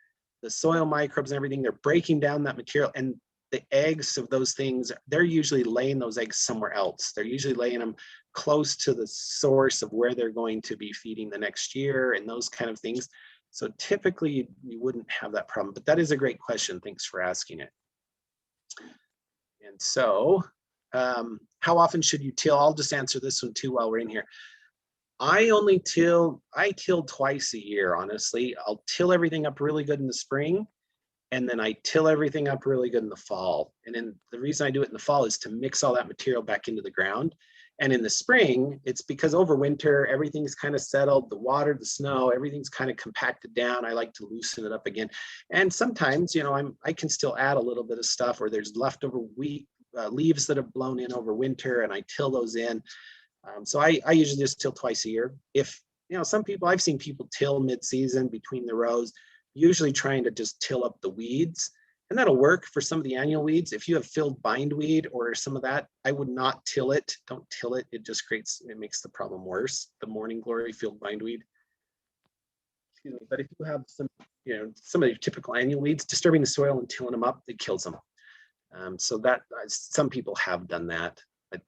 the soil microbes and everything, they're breaking down that material, and the eggs of those things, they're usually laying those eggs somewhere else. They're usually laying them close to the source of where they're going to be feeding the next year and those kind of things. So typically you wouldn't have that problem, but that is a great question. Thanks for asking it. And so how often should you till? I'll just answer this one too while we're in here. I till twice a year, honestly. I'll till everything up really good in the spring, and then I till everything up really good in the fall. And then the reason I do it in the fall is to mix all that material back into the ground. And in the spring, it's because over winter, everything's kind of settled, the water, the snow, everything's kind of compacted down. I like to loosen it up again. And sometimes, I can still add a little bit of stuff, or there's leftover leaves that have blown in over winter and I till those in. So I usually just till twice a year. If, some people, I've seen people till mid-season between the rows, usually trying to just till up the weeds. And that'll work for some of the annual weeds. If you have filled bindweed or some of that, I would not till it. Don't till it. It just makes the problem worse. The morning glory filled bindweed. Excuse me. But if you have some of your typical annual weeds, disturbing the soil and tilling them up, it kills them. So that some people have done that, but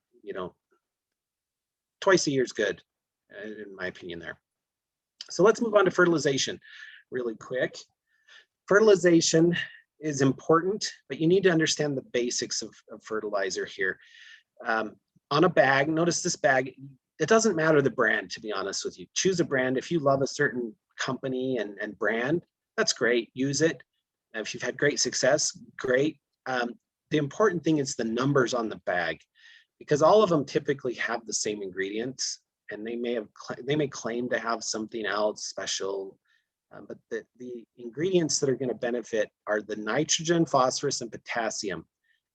twice a year is good, in my opinion there. So let's move on to fertilization really quick. Fertilization is important, but you need to understand the basics of fertilizer here. On a bag, notice this bag, it doesn't matter the brand, to be honest with you. Choose a brand. If you love a certain company and brand, that's great, use it. If you've had great success, great. The important thing is the numbers on the bag, because all of them typically have the same ingredients, and they may claim to have something else special, but the ingredients that are going to benefit are the nitrogen, phosphorus, and potassium.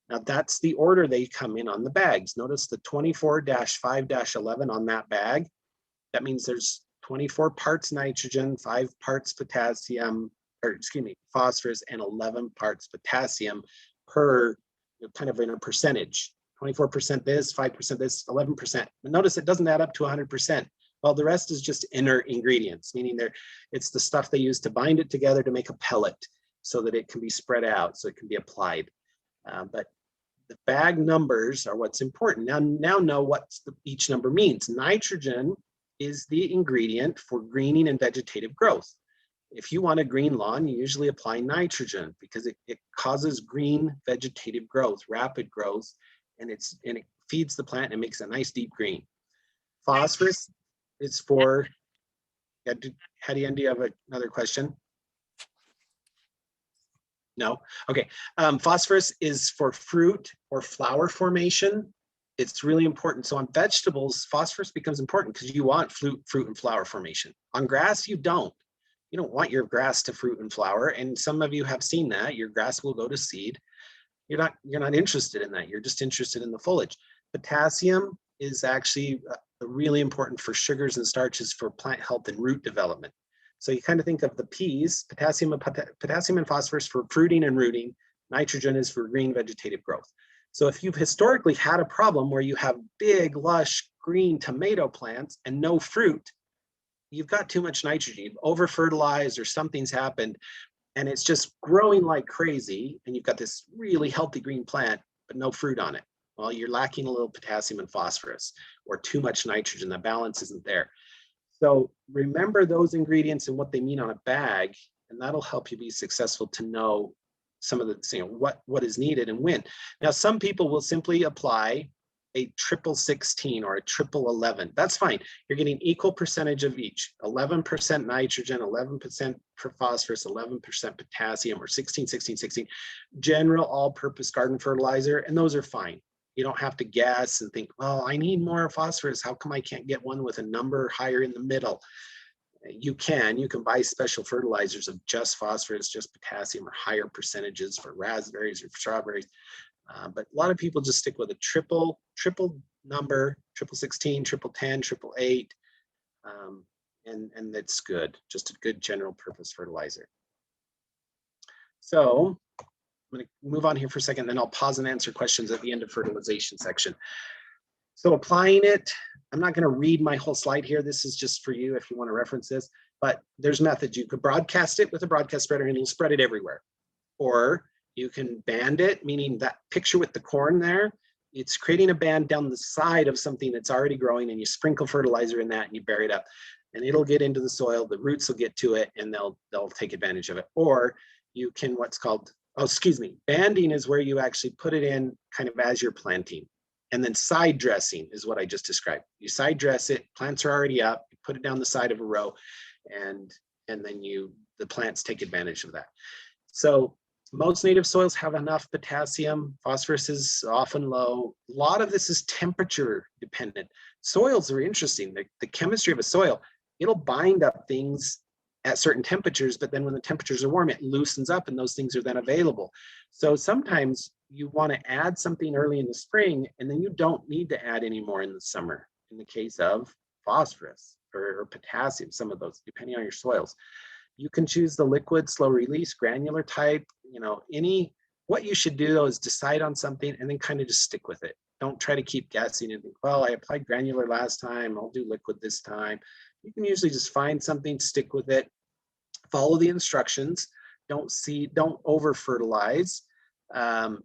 Now that's the order they come in on the bags. Notice the 24-5-11 on that bag. That means there's 24 parts nitrogen, 5 parts potassium, or excuse me, phosphorus, and 11 parts potassium per, kind of in a percentage. 24% this, 5% this, 11%. But notice it doesn't add up to 100%. Well, the rest is just inert ingredients, meaning it's the stuff they use to bind it together to make a pellet so that it can be spread out, so it can be applied. But the bag numbers are what's important. Now know what each number means. Nitrogen is the ingredient for greening and vegetative growth. If you want a green lawn, you usually apply nitrogen because it causes green vegetative growth, rapid growth, and it feeds the plant and makes a nice deep green. Phosphorus is for, Hattie, do you have another question? No? Okay. Phosphorus is for fruit or flower formation. It's really important. So on vegetables, phosphorus becomes important because you want fruit and flower formation. On grass, you don't. You don't want your grass to fruit and flower. And some of you have seen that. Your grass will go to seed. You're not interested in that. You're just interested in the foliage. Potassium is actually really important for sugars and starches for plant health and root development. So you kind of think of the P's, potassium and phosphorus for fruiting and rooting. Nitrogen is for green vegetative growth. So if you've historically had a problem where you have big, lush, green tomato plants and no fruit, you've got too much nitrogen. You've over-fertilized or something's happened and it's just growing like crazy and you've got this really healthy green plant, but no fruit on it. Well, you're lacking a little potassium and phosphorus or too much nitrogen. The balance isn't there. So remember those ingredients and what they mean on a bag, and that'll help you be successful to know some of the, what is needed and when. Now, some people will simply apply a 16/16 or a 11/11. That's fine. You're getting equal percentage of each. 11% nitrogen, 11% for phosphorus, 11% potassium, or 16/16/16. General all-purpose garden fertilizer, and those are fine. You don't have to guess and think, well, I need more phosphorus. How come I can't get one with a number higher in the middle? You can buy special fertilizers of just phosphorus, just potassium, or higher percentages for raspberries or for strawberries. But a lot of people just stick with a triple number, 16/16, 10/10, 8/8, and that's good. Just a good general purpose fertilizer. So I'm going to move on here for a second, then I'll pause and answer questions at the end of fertilization section. So applying it, I'm not going to read my whole slide here. This is just for you if you want to reference this, but there's methods. You could broadcast it with a broadcast spreader and you'll spread it everywhere. Or you can band it, meaning that picture with the corn there, it's creating a band down the side of something that's already growing and you sprinkle fertilizer in that and you bury it up and it'll get into the soil, the roots will get to it and they'll take advantage of it. Or you can banding is where you actually put it in kind of as you're planting. And then side dressing is what I just described. You side dress it, plants are already up, you put it down the side of a row, and then the plants take advantage of that. So most native soils have enough potassium. Phosphorus is often low. A lot of this is temperature dependent. Soils are interesting. The chemistry of a soil, it'll bind up things at certain temperatures, but then when the temperatures are warm, it loosens up and those things are then available. So sometimes you want to add something early in the spring and then you don't need to add any more in the summer in the case of phosphorus or potassium, some of those, depending on your soils. You can choose the liquid, slow release, granular type, what you should do though is decide on something and then kind of just stick with it. Don't try to keep guessing and think, well, I applied granular last time, I'll do liquid this time. You can usually just find something, stick with it, follow the instructions, don't over fertilize.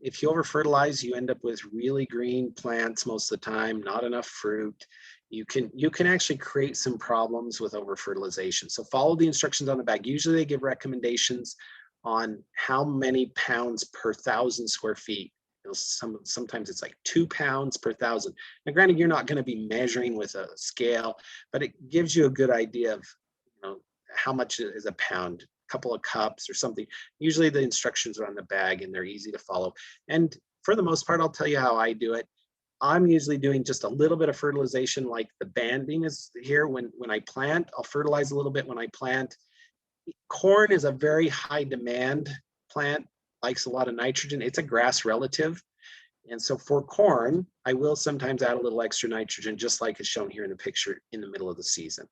If you over fertilize, you end up with really green plants most of the time, not enough fruit. You can actually create some problems with over fertilization. So follow the instructions on the bag. Usually they give recommendations on how many pounds per 1,000 square feet. Sometimes it's like 2 pounds per 1,000. Now, granted, you're not going to be measuring with a scale, but it gives you a good idea of how much is a pound, a couple of cups or something. Usually the instructions are on the bag and they're easy to follow. And for the most part, I'll tell you how I do it. I'm usually doing just a little bit of fertilization, like the banding is here. When I plant, I'll fertilize a little bit when I plant. Corn is a very high demand plant, likes a lot of nitrogen. It's a grass relative. And so for corn, I will sometimes add a little extra nitrogen, just like is shown here in the picture in the middle of the season.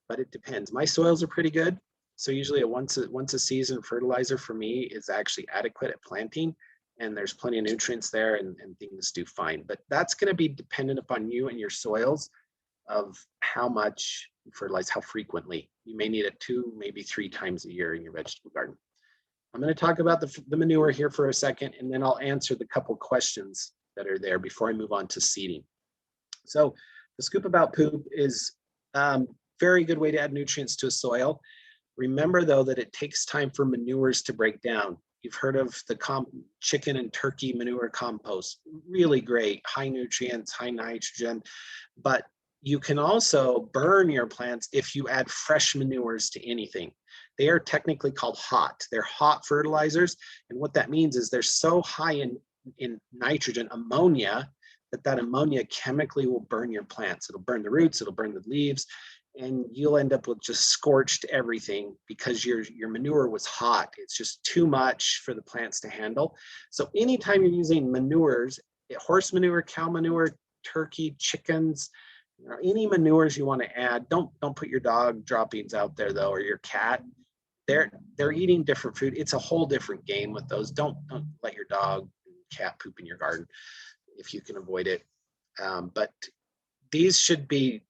but it depends. My soils are pretty good. So usually a once a season fertilizer for me is actually adequate at planting, and there's plenty of nutrients there, and things do fine. But that's going to be dependent upon you and your soils of how much you fertilize, how frequently. You may need it 2, maybe 3 times a year in your vegetable garden. I'm going to talk about the manure here for a second, and then I'll answer the couple questions that are there before I move on to seeding. So the scoop about poop is very good way to add nutrients to a soil. Remember though that it takes time for manures to break down. You've heard of the chicken and turkey manure compost. Really great, high nutrients, high nitrogen, but you can also burn your plants if you add fresh manures to anything. They are technically called hot. They're hot fertilizers. And what that means is they're so high in nitrogen, ammonia, that ammonia chemically will burn your plants. It'll burn the roots, it'll burn the leaves, and you'll end up with just scorched everything because your manure was hot. It's just too much for the plants to handle. So anytime you're using manures, horse manure, cow manure, turkey, chickens, any manures you want to add, don't put your dog droppings out there though, or your cat. They're eating different food. It's a whole different game with those. Don't let your dog and cat poop in your garden if you can avoid it. But these should be,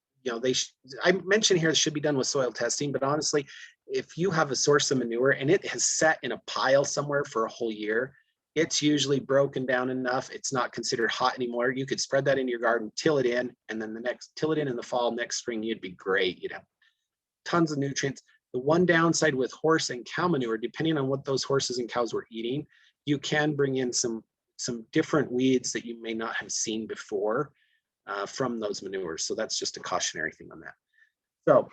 I mentioned here, it should be done with soil testing, but honestly, if you have a source of manure and it has sat in a pile somewhere for a whole year, it's usually broken down enough. It's not considered hot anymore. You could spread that in your garden, till it in, and then till it in the fall, next spring, you'd be great. You'd have tons of nutrients. The one downside with horse and cow manure, depending on what those horses and cows were eating, you can bring in some different weeds that you may not have seen before from those manures. So that's just a cautionary thing on that. So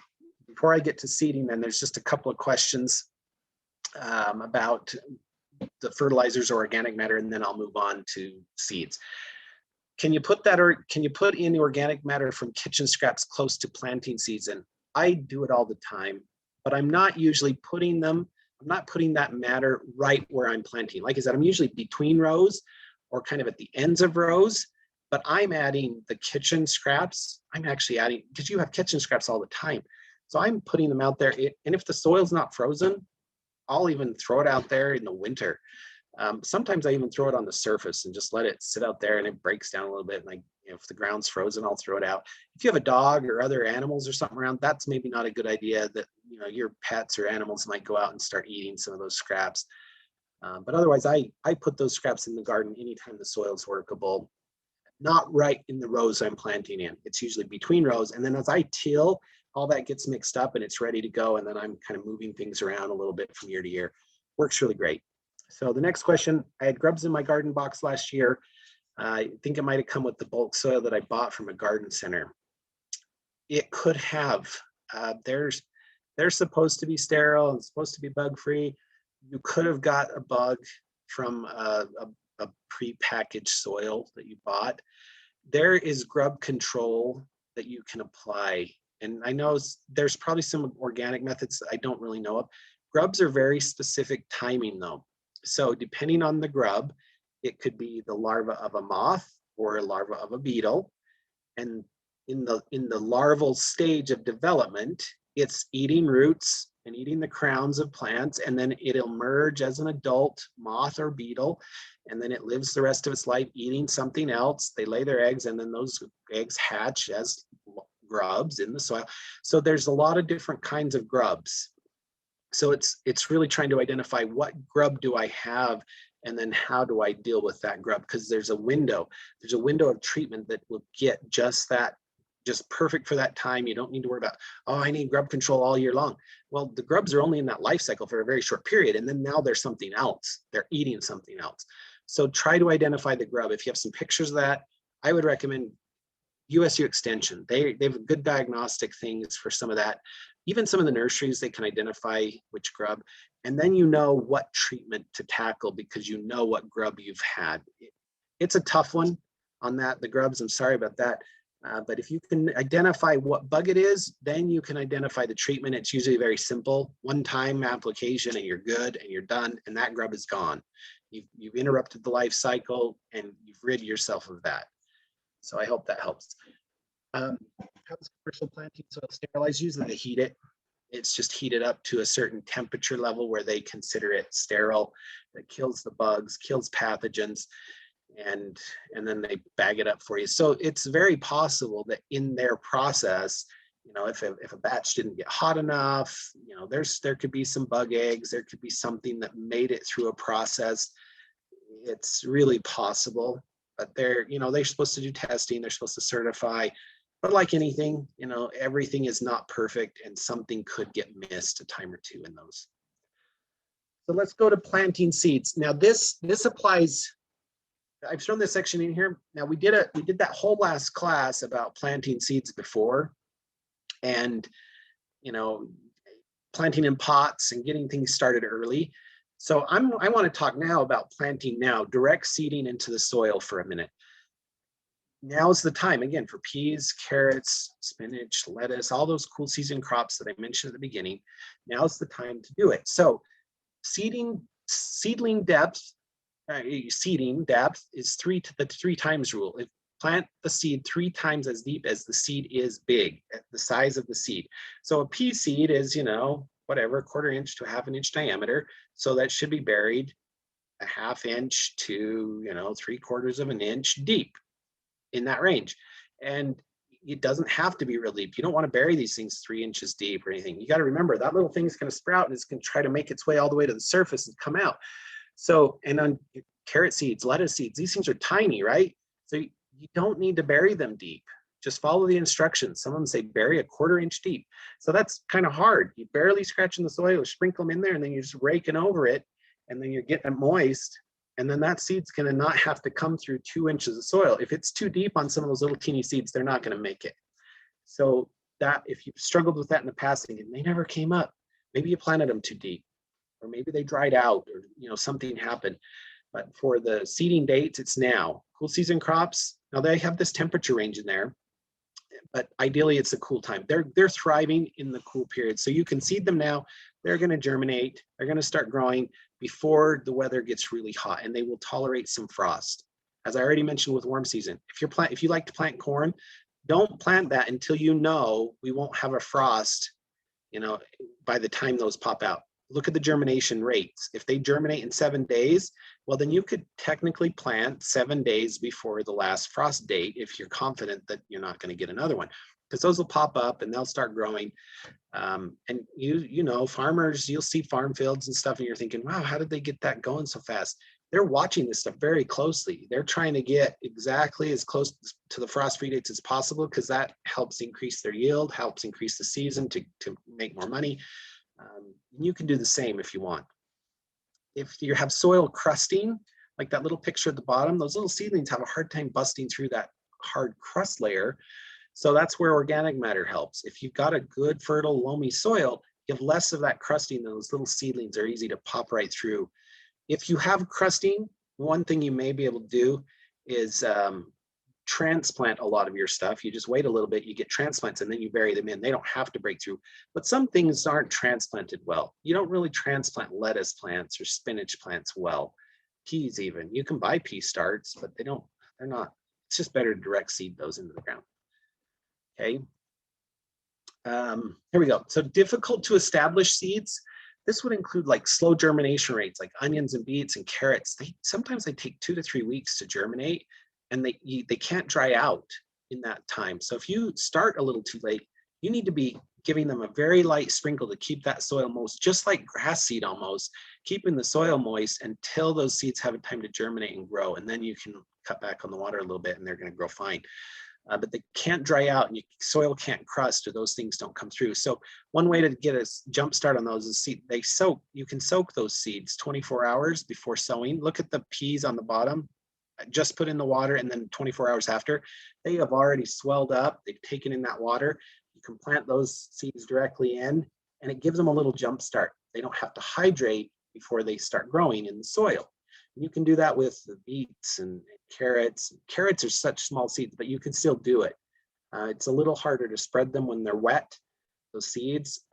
before I get to seeding, then there's just a couple of questions about the fertilizers or organic matter, and then I'll move on to seeds. Can you put in the organic matter from kitchen scraps close to planting season? I do it all the time, but I'm not usually putting that matter right where I'm planting. Like I said, I'm usually between rows or kind of at the ends of rows, but I'm adding the kitchen scraps. I'm actually adding, because you have kitchen scraps all the time. So I'm putting them out there. And if the soil's not frozen, I'll even throw it out there in the winter. Sometimes I even throw it on the surface and just let it sit out there and it breaks down a little bit. And if the ground's frozen, I'll throw it out. If you have a dog or other animals or something around, that's maybe not a good idea, that your pets or animals might go out and start eating some of those scraps. But otherwise, I put those scraps in the garden anytime the soil's workable, not right in the rows I'm planting in. It's usually between rows. And then as I till, all that gets mixed up and it's ready to go. And then I'm kind of moving things around a little bit from year to year. Works really great. So the next question, I had grubs in my garden box last year. I think it might have come with the bulk soil that I bought from a garden center. It could have. They're supposed to be sterile and supposed to be bug-free. You could have got a bug from a pre-packaged soil that you bought. There is grub control that you can apply. And I know there's probably some organic methods that I don't really know of. Grubs are very specific timing though. So depending on the grub, it could be the larva of a moth or a larva of a beetle. And in the larval stage of development, it's eating roots and eating the crowns of plants, and then it'll emerge as an adult moth or beetle, and then it lives the rest of its life eating something else. They lay their eggs, and then those eggs hatch as grubs in the soil. So there's a lot of different kinds of grubs. So it's really trying to identify what grub do I have, and then how do I deal with that grub? Because there's a window of treatment that will get just perfect for that time. You don't need to worry about, oh, I need grub control all year long. Well, the grubs are only in that life cycle for a very short period, and then now there's something else. They're eating something else. So try to identify the grub. If you have some pictures of that, I would recommend USU Extension. They have good diagnostic things for some of that. Even some of the nurseries, they can identify which grub, and then you know what treatment to tackle because you know what grub you've had. It's a tough one on that, the grubs, I'm sorry about that. But if you can identify what bug it is, then you can identify the treatment. It's usually very simple, one-time application, and you're good and you're done, and that grub is gone. You've interrupted the life cycle and you've rid yourself of that. So I hope that helps. how does commercial planting soil sterilize? Usually they heat it. It's just heated up to a certain temperature level where they consider it sterile. That kills the bugs, kills pathogens, and then they bag it up for you. So it's very possible that in their process, you know, if a batch didn't get hot enough, you know, there could be some bug eggs, there could be something that made it through a process. It's really possible, but they're supposed to do testing, they're supposed to certify. But like anything, you know, everything is not perfect and something could get missed a time or two in those. So let's go to planting seeds. Now this applies, I've thrown this section in here. Now we did that whole last class about planting seeds before, and you know, planting in pots and getting things started early. So I want to talk now about planting now, direct seeding into the soil for a minute. Now's the time, again, for peas, carrots, spinach, lettuce, all those cool season crops that I mentioned at the beginning. Now's the time to do it. So seedling depth is the 3 times rule. If plant the seed 3 times as deep as the seed is big, at the size of the seed. So a pea seed is, you know, whatever, 1/4 inch to 1/2 inch diameter. So that should be buried 1/2 inch to, you know, 3/4 of an inch deep, in that range. And it doesn't have to be real deep. You don't want to bury these things 3 inches deep or anything. You got to remember that little thing is going to sprout and it's going to try to make its way all the way to the surface and come out. So, and on carrot seeds, lettuce seeds, these things are tiny, right? So you don't need to bury them deep. Just follow the instructions. Some of them say bury 1/4 inch deep. So that's kind of hard. You barely scratching the soil, or sprinkle them in there, and then you're just raking over it, and then you're getting it moist. And then that seed's going to not have to come through 2 inches of soil. If it's too deep on some of those little teeny seeds, they're not going to make it. So that, if you've struggled with that in the past and they never came up, maybe you planted them too deep, or maybe they dried out, or you know, something happened. But for the seeding dates, it's now. Cool season crops, now they have this temperature range in there, but ideally it's a cool time. They're thriving in the cool period. So you can seed them now. They're going to germinate. They're going to start growing before the weather gets really hot, and they will tolerate some frost. As I already mentioned with warm season, if you like to plant corn, don't plant that until you know we won't have a frost, you know, by the time those pop out. Look at the germination rates. If they germinate in 7 days, well, then you could technically plant 7 days before the last frost date if you're confident that you're not going to get another one, because those will pop up and they'll start growing. And you know, farmers, you'll see farm fields and stuff, and you're thinking, wow, how did they get that going so fast? They're watching this stuff very closely. They're trying to get exactly as close to the frost-free dates as possible, because that helps increase their yield, helps increase the season to make more money. You can do the same if you want. If you have soil crusting, like that little picture at the bottom, those little seedlings have a hard time busting through that hard crust layer. So that's where organic matter helps. If you've got a good, fertile, loamy soil, you have less of that crusting, and those little seedlings are easy to pop right through. If you have crusting, one thing you may be able to do is transplant a lot of your stuff. You just wait a little bit, you get transplants, and then you bury them in. They don't have to break through. But some things aren't transplanted well. You don't really transplant lettuce plants or spinach plants well. Peas even. You can buy pea starts, but they're not. It's just better to direct seed those into the ground. Okay. Here we go. So difficult to establish seeds. This would include like slow germination rates, like onions and beets and carrots. Sometimes they take 2 to 3 weeks to germinate, and they can't dry out in that time. So if you start a little too late, you need to be giving them a very light sprinkle to keep that soil moist, just like grass seed almost, keeping the soil moist until those seeds have a time to germinate and grow. And then you can cut back on the water a little bit and they're going to grow fine. But they can't dry out, and soil can't crust, or those things don't come through. So one way to get a jump start on those is you can soak those seeds 24 hours before sowing. Look at the peas on the bottom. Just put in the water, and then 24 hours after, they have already swelled up. They've taken in that water. You can plant those seeds directly in, and it gives them a little jump start. They don't have to hydrate before they start growing in the soil. And you can do that with the beets and carrots. Carrots are such small seeds, but you can still do it. It's a little harder to spread them when they're wet, those seeds,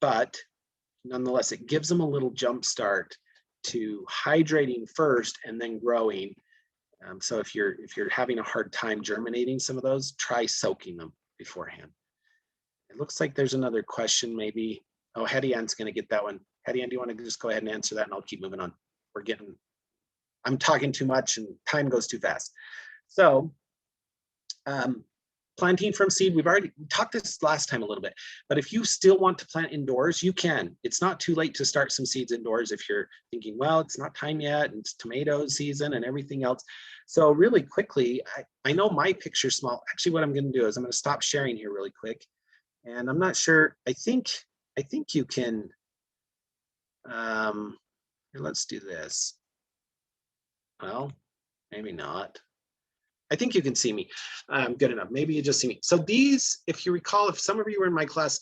but nonetheless, it gives them a little jump start to hydrating first and then growing. So if you're having a hard time germinating some of those, try soaking them. beforehand. It looks like there's another question maybe. Oh, Hetty Ann's going to get that one. Hetty Ann, do you want to just go ahead and answer that and I'll keep moving on? I'm talking too much and time goes too fast. So planting from seed, we talked this last time a little bit, but if you still want to plant indoors, you can. It's not too late to start some seeds indoors if you're thinking, well, it's not time yet, and it's tomato season and everything else. So really quickly, I know my picture's small. Actually, what I'm going to do is I'm going to stop sharing here really quick. And I'm not sure, I think you can, here, let's do this. Well, maybe not. I think you can see me good enough. Maybe you just see me. So these, if you recall, if some of you were in my class,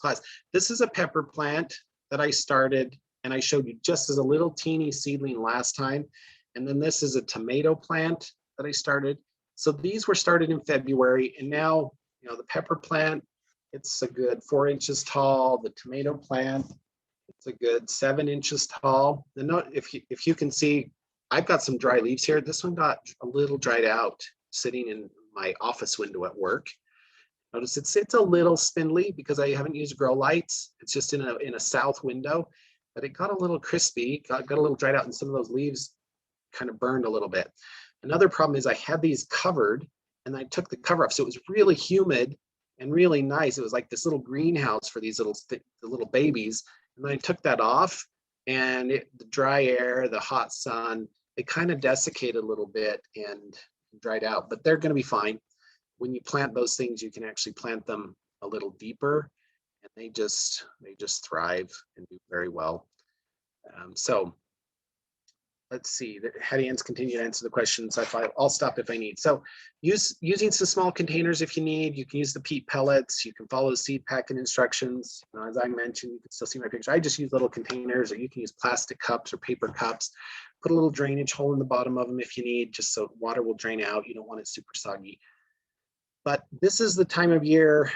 this is a pepper plant that I started and I showed you just as a little teeny seedling last time. And then this is a tomato plant that I started. So these were started in February, and now, you know, the pepper plant, it's a good 4 inches tall. The tomato plant, it's a good 7 inches tall. If you can see, I've got some dry leaves here. This one got a little dried out sitting in my office window at work. Notice it's a little spindly because I haven't used grow lights. It's just in a south window, but it got a little crispy, got a little dried out, and some of those leaves kind of burned a little bit. Another problem is I had these covered and I took the cover off, so it was really humid and really nice. It was like this little greenhouse for these little babies, and then I took that off, and the dry air, the hot sun, it kind of desiccated a little bit and dried out, but they're going to be fine. When you plant those things, you can actually plant them a little deeper, and they just thrive and do very well. So let's see. Hetty Ann's continue to answer the questions. I'll stop if I need. So using some small containers if you need. You can use the peat pellets. You can follow the seed packing instructions. As I mentioned, you can still see my picture. I just use little containers, or you can use plastic cups or paper cups. Put a little drainage hole in the bottom of them if you need, just so water will drain out. You don't want it super soggy. But this is the time of year.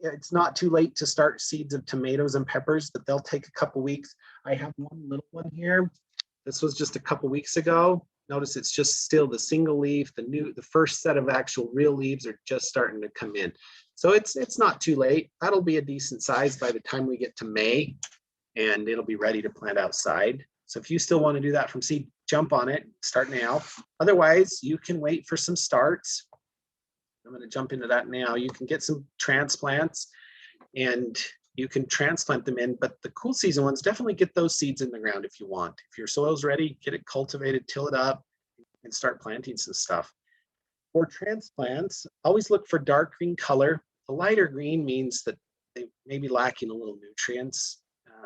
It's not too late to start seeds of tomatoes and peppers, but they'll take a couple weeks. I have one little one here. This was just a couple weeks ago. Notice it's just still the single leaf. The first set of actual real leaves are just starting to come in. So it's not too late. That'll be a decent size by the time we get to May, and it'll be ready to plant outside. So if you still want to do that from seed, jump on it, start now. Otherwise, you can wait for some starts. I'm going to jump into that now. You can get some transplants and you can transplant them in, but the cool season ones, definitely get those seeds in the ground if you want. If your soil's ready, get it cultivated, till it up, and start planting some stuff. For transplants, always look for dark green color. The lighter green means that they may be lacking a little nutrients.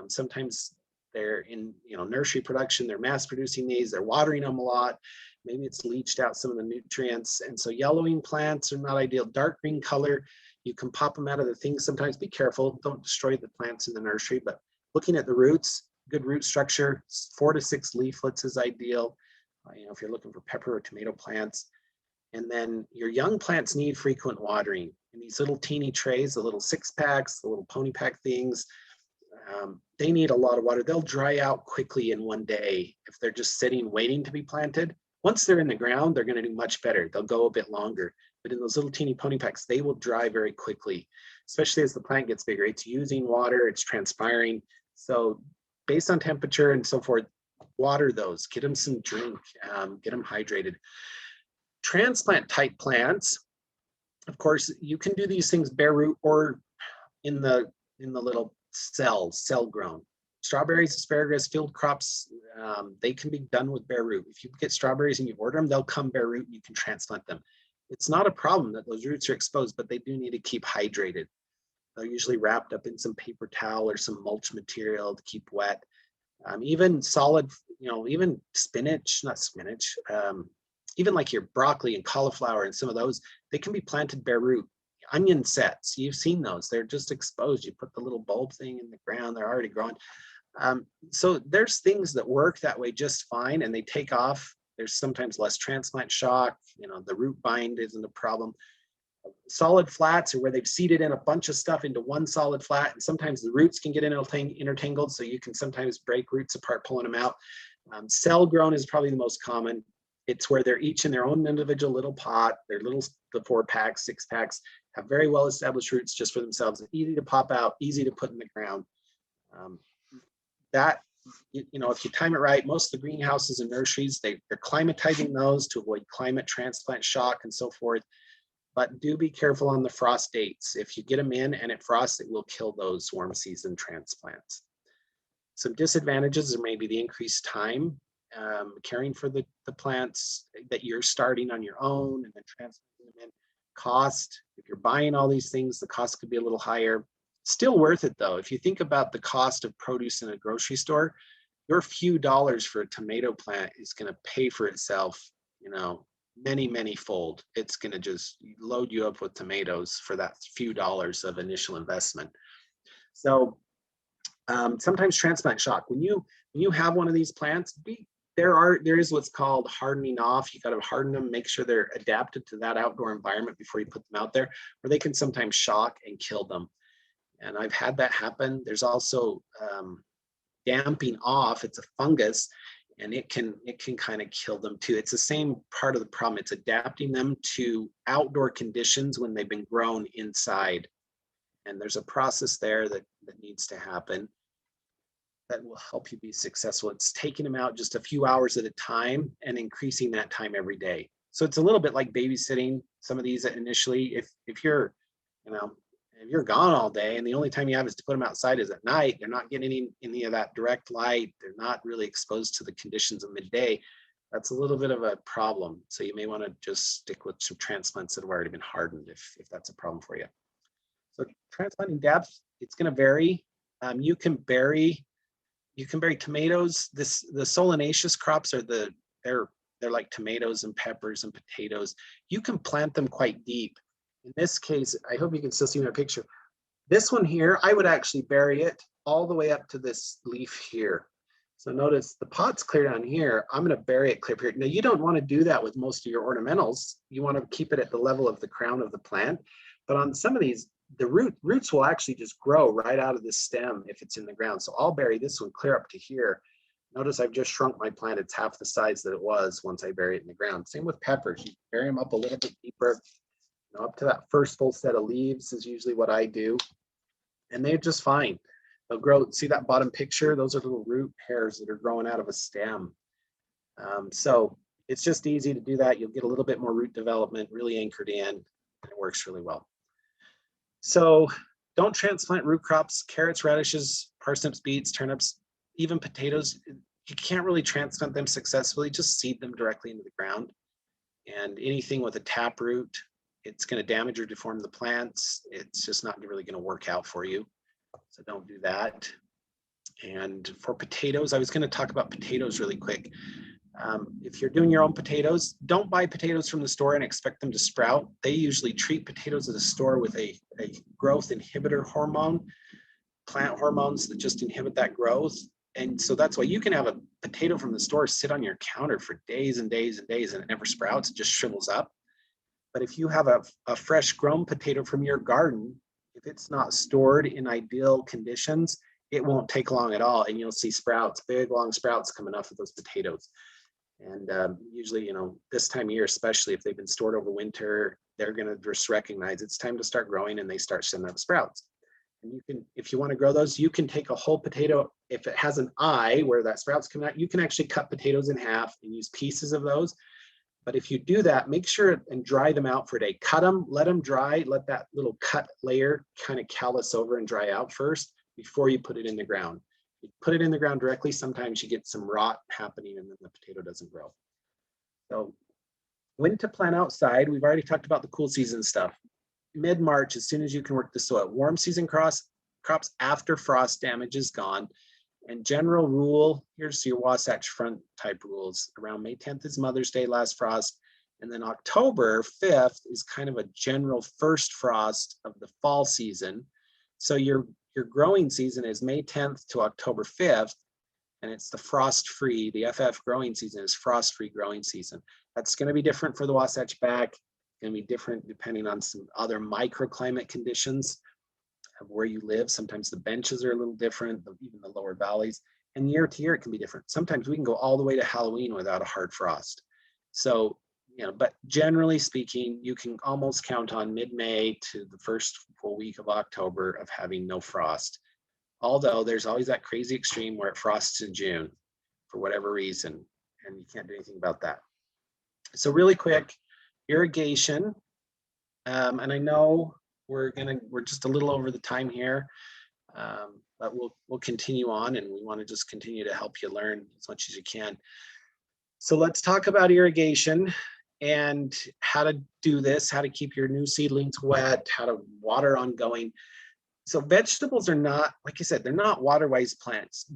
Sometimes they're in nursery production, they're mass producing these, they're watering them a lot. Maybe it's leached out some of the nutrients. And so yellowing plants are not ideal. Dark green color, you can pop them out of the things. Sometimes be careful, don't destroy the plants in the nursery, but looking at the roots, good root structure, 4 to 6 leaflets is ideal. If you're looking for pepper or tomato plants. And then your young plants need frequent watering. In these little teeny trays, the little 6-packs, the little pony pack things, they need a lot of water. They'll dry out quickly in one day if they're just sitting waiting to be planted. Once they're in the ground, they're going to do much better. They'll go a bit longer. But in those little teeny pony packs, they will dry very quickly, especially as the plant gets bigger. It's using water, it's transpiring. So based on temperature and so forth, water those, get them some drink, get them hydrated. Transplant type plants, of course, you can do these things bare root or in the little cell grown. Strawberries, asparagus, field crops, they can be done with bare root. If you get strawberries and you order them, they'll come bare root and you can transplant them. It's not a problem that those roots are exposed, but they do need to keep hydrated. They're usually wrapped up in some paper towel or some mulch material to keep wet. Even solid, even spinach, not spinach, even like your broccoli and cauliflower and some of those, they can be planted bare root. Onion sets, you've seen those, they're just exposed. You put the little bulb thing in the ground, they're already growing. So there's things that work that way just fine and they take off. There's sometimes less transplant shock, the root bind isn't a problem. Solid flats are where they've seeded in a bunch of stuff into one solid flat, and sometimes the roots can get intertangled, so you can sometimes break roots apart pulling them out. Cell grown is probably the most common. It's where they're each in their own individual little pot, their little, the 4-packs, 6-packs, have very well established roots just for themselves, easy to pop out, easy to put in the ground. That, you know, if you time it right, most of the greenhouses and nurseries, they're climatizing those to avoid climate transplant shock and so forth. But do be careful on the frost dates. If you get them in and it frosts, it will kill those warm season transplants. Some disadvantages are maybe the increased time caring for the plants that you're starting on your own and then transplanting them in. Cost, if you're buying all these things, the cost could be a little higher. Still worth it though. If you think about the cost of produce in a grocery store, your few dollars for a tomato plant is going to pay for itself, you know, many fold. It's going to just load you up with tomatoes for that few dollars of initial investment. So sometimes transplant shock, when you have one of these plants, there is what's called hardening off. You got to harden them, make sure they're adapted to that outdoor environment before you put them out there, or they can sometimes shock and kill them. And I've had that happen. There's also damping off. It's a fungus, and it can kind of kill them too. It's the same part of the problem. It's adapting them to outdoor conditions when they've been grown inside. And there's a process there that needs to happen that will help you be successful. It's taking them out just a few hours at a time and increasing that time every day. So it's a little bit like babysitting some of these initially. If you're, you know, if you're gone all day and the only time you have is to put them outside is at night, they're not getting any of that direct light. They're not really exposed to the conditions of midday. That's a little bit of a problem. So you may want to just stick with some transplants that have already been hardened if that's a problem for you. So transplanting depth, it's going to vary. You can bury tomatoes. The solanaceous crops are they're like tomatoes and peppers and potatoes. You can plant them quite deep. In this case, I hope you can still see my picture. This one here, I would actually bury it all the way up to this leaf here. So notice the pot's clear down here. I'm going to bury it clear here. Now you don't want to do that with most of your ornamentals. You want to keep it at the level of the crown of the plant. But on some of these, the roots will actually just grow right out of the stem if it's in the ground. So I'll bury this one clear up to here. Notice I've just shrunk my plant. It's half the size that it was once I bury it in the ground. Same with peppers. You bury them up a little bit deeper. You know, up to that first full set of leaves is usually what I do. And they're just fine. They'll grow. See that bottom picture? Those are little root hairs that are growing out of a stem. So it's just easy to do that. You'll get a little bit more root development, really anchored in, and it works really well. So don't transplant root crops, carrots, radishes, parsnips, beets, turnips, even potatoes. You can't really transplant them successfully. Just seed them directly into the ground. And anything with a taproot, it's going to damage or deform the plants. It's just not really going to work out for you. So don't do that. And for potatoes, I was going to talk about potatoes really quick. If you're doing your own potatoes, don't buy potatoes from the store and expect them to sprout. They usually treat potatoes at the store with a growth inhibitor hormone, plant hormones that just inhibit that growth. And so that's why you can have a potato from the store sit on your counter for days and days and days and it never sprouts, it just shrivels up. But if you have a fresh grown potato from your garden, if it's not stored in ideal conditions, it won't take long at all. And you'll see sprouts, big long sprouts coming off of those potatoes. And usually, you know, this time of year, especially if they've been stored over winter, they're going to just recognize it's time to start growing and they start sending up sprouts. And you can, if you want to grow those, you can take a whole potato. If it has an eye where that sprout's coming out, you can actually cut potatoes in half and use pieces of those. But if you do that, make sure and dry them out for a day. Cut them, let them dry, let that little cut layer kind of callus over and dry out first before you put it in the ground. You put it in the ground directly, sometimes you get some rot happening and then the potato doesn't grow. So when to plant outside, we've already talked about the cool season stuff. Mid-March, as soon as you can work the soil. Warm season crops after frost damage is gone. And general rule, here's your Wasatch Front type rules. Around May 10th is Mother's Day, last frost. And then October 5th is kind of a general first frost of the fall season. So your growing season is May 10th to October 5th. And it's the frost-free, the FF growing season is frost-free growing season. That's going to be different for the Wasatch Back. Going to be different depending on some other microclimate conditions of where you live. Sometimes the benches are a little different, even the lower valleys. And year to year, it can be different. Sometimes we can go all the way to Halloween without a hard frost. So, but generally speaking, you can almost count on mid-May to the first full week of October of having no frost. Although there's always that crazy extreme where it frosts in June for whatever reason, and you can't do anything about that. So really quick, irrigation. And I know we're just a little over the time here, but we'll continue on, and we want to just continue to help you learn as much as you can. So let's talk about irrigation and how to do this, how to keep your new seedlings wet, how to water ongoing. So vegetables are not, like I said, they're not water-wise plants.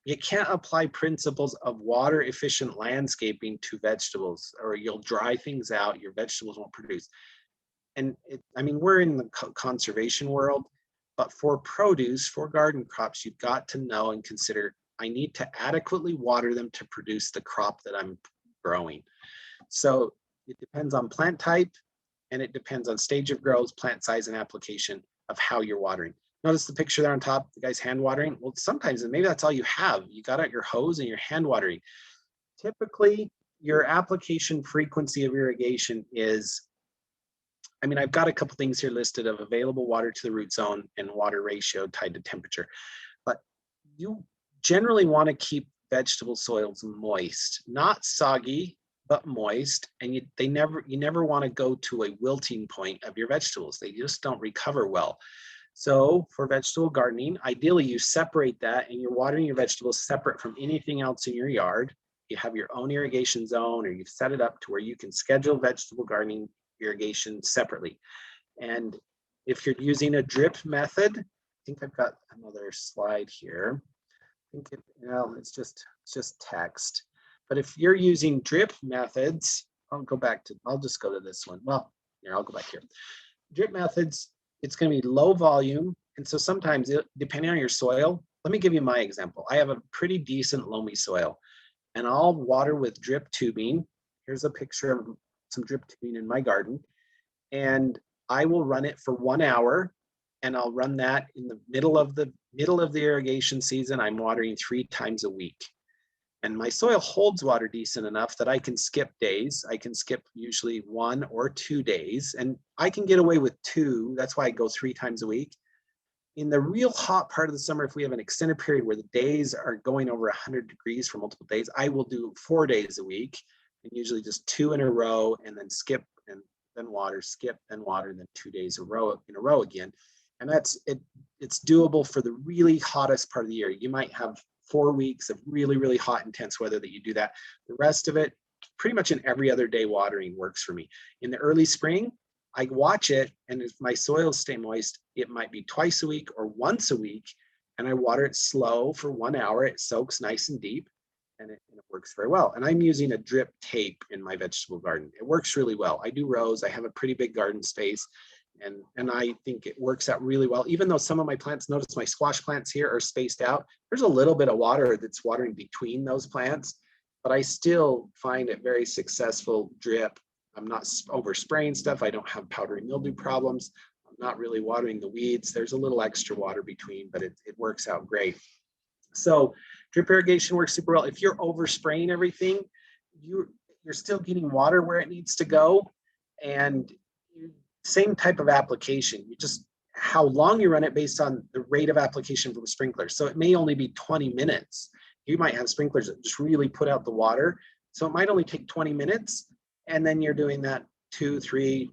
You can't apply principles of water efficient landscaping to vegetables, or you'll dry things out, your vegetables won't produce. And I mean, we're in the conservation world, but for produce, for garden crops, you've got to know and consider, I need to adequately water them to produce the crop that I'm growing. So it depends on plant type, and it depends on stage of growth, plant size, and application of how you're watering. Notice the picture there on top, the guy's hand watering. Well, sometimes, and maybe that's all you have. You got out your hose and you're hand watering. Typically, your application frequency of irrigation is, I mean, I've got a couple things here listed of available water to the root zone and water ratio tied to temperature, but you generally want to keep vegetable soils moist, not soggy, but moist. And you never want to go to a wilting point of your vegetables. They just don't recover well. So for vegetable gardening, ideally you separate that, and you're watering your vegetables separate from anything else in your yard. You have your own irrigation zone, or you've set it up to where you can schedule vegetable gardening irrigation separately. And if you're using a drip method, I think I've got another slide here. I think it's just text. But if you're using drip methods, I'll just go to this one. Well, here, I'll go back here. Drip methods, it's going to be low volume. And so sometimes, depending on your soil, let me give you my example. I have a pretty decent loamy soil, and I'll water with drip tubing. Here's a picture of some drip tubing in my garden. And I will run it for 1 hour, and I'll run that in the middle of the irrigation season. I'm watering 3 times a week. And my soil holds water decent enough that I can skip days. I can skip usually 1 or 2 days, and I can get away with 2. That's why I go 3 times a week. In the real hot part of the summer, if we have an extended period where the days are going over 100 degrees for multiple days, I will do 4 days a week, and usually just 2 in a row, and then skip and then water, skip, then water, and then 2 days in a row again. And that's it. It's doable for the really hottest part of the year. You might have 4 weeks of really, really hot, intense weather that you do that. The rest of it, pretty much in every other day watering works for me. In the early spring, I watch it, and if my soils stay moist, it might be twice a week or once a week, and I water it slow for 1 hour. It soaks nice and deep, and it works very well. And I'm using a drip tape in my vegetable garden. It works really well. I do rows. I have a pretty big garden space, and I think it works out really well. Even though some of my plants, notice my squash plants here are spaced out, there's a little bit of water that's watering between those plants, but I still find it very successful drip. I'm not overspraying stuff. I don't have powdery mildew problems. I'm not really watering the weeds. There's a little extra water between, but it works out great. So drip irrigation works super well. If you're overspraying everything, you're still getting water where it needs to go. And same type of application, you just how long you run it based on the rate of application from the sprinkler. So it may only be 20 minutes. You might have sprinklers that just really put out the water. So it might only take 20 minutes. And then you're doing that 2, 3,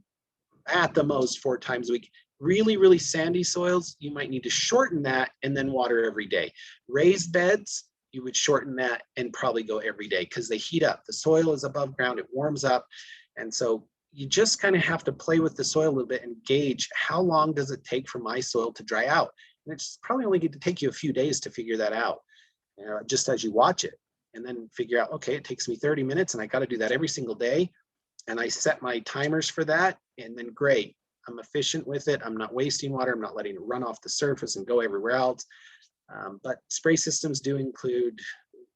at the most 4 times a week. Really, really sandy soils, you might need to shorten that and then water every day. Raised beds, you would shorten that and probably go every day because they heat up. The soil is above ground, it warms up. And so you just kind of have to play with the soil a little bit and gauge how long does it take for my soil to dry out. And it's probably only going to take you a few days to figure that out, just as you watch it. And then figure out, okay, it takes me 30 minutes and I got to do that every single day. And I set my timers for that, and then great. I'm efficient with it. I'm not wasting water. I'm not letting it run off the surface and go everywhere else. But spray systems do include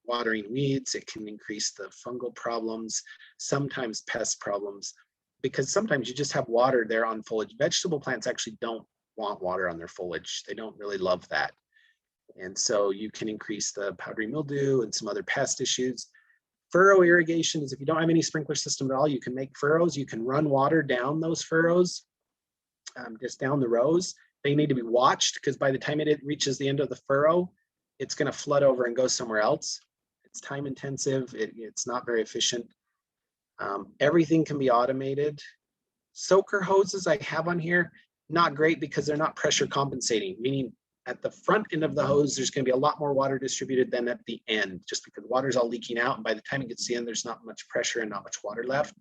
watering weeds. It can increase the fungal problems, sometimes pest problems, because sometimes you just have water there on foliage. Vegetable plants actually don't want water on their foliage. They don't really love that. And so you can increase the powdery mildew and some other pest issues. Furrow irrigation is if you don't have any sprinkler system at all, you can make furrows. You can run water down those furrows, just down the rows. They need to be watched because by the time it reaches the end of the furrow, it's going to flood over and go somewhere else. It's time intensive. It's not very efficient. Everything can be automated. Soaker hoses I have on here, not great because they're not pressure compensating, meaning at the front end of the hose, there's going to be a lot more water distributed than at the end, just because water's all leaking out. And by the time it gets to the end, there's not much pressure and not much water left.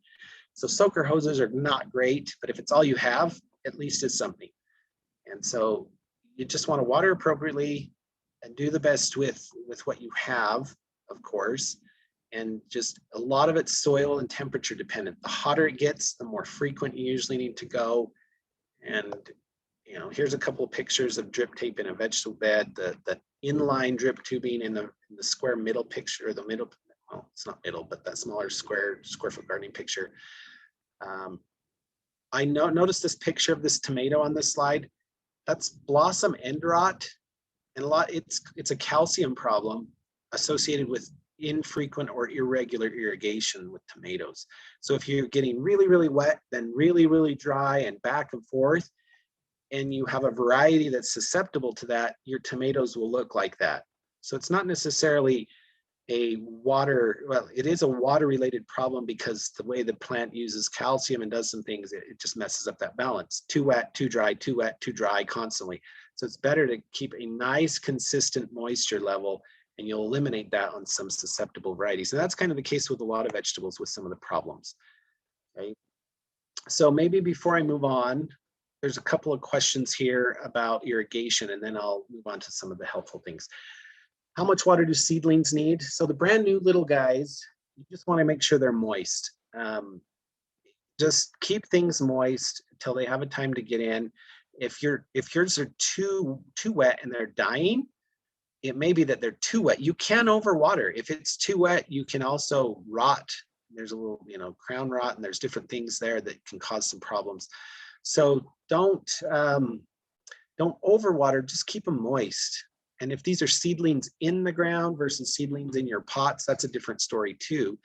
So soaker hoses are not great, but if it's all you have, at least it's something. And so you just want to water appropriately and do the best with what you have, of course. And just a lot of it's soil and temperature dependent. The hotter it gets, the more frequent you usually need to go. And you know, here's a couple of pictures of drip tape in a vegetable bed, the inline drip tubing in the square middle picture, or the middle, well, it's not middle, but that smaller square foot gardening picture. I noticed this picture of this tomato on this slide. That's blossom end rot, and it's a calcium problem associated with infrequent or irregular irrigation with tomatoes. So if you're getting really, really wet, then really, really dry and back and forth, and you have a variety that's susceptible to that, your tomatoes will look like that. So it's not necessarily a water, well, it is a water related problem because the way the plant uses calcium and does some things, it just messes up that balance. Too wet, too dry, too wet, too dry constantly. So it's better to keep a nice consistent moisture level, and you'll eliminate that on some susceptible varieties. And that's kind of the case with a lot of vegetables with some of the problems. Okay. So maybe before I move on, there's a couple of questions here about irrigation, and then I'll move on to some of the helpful things. How much water do seedlings need? So the brand new little guys, you just want to make sure they're moist. Just keep things moist until they have a time to get in. If yours are too wet and they're dying, it may be that they're too wet. You can overwater. If it's too wet, you can also rot. There's a little, crown rot, and there's different things there that can cause some problems. So don't overwater, just keep them moist. And if these are seedlings in the ground versus seedlings in your pots, that's a different story too.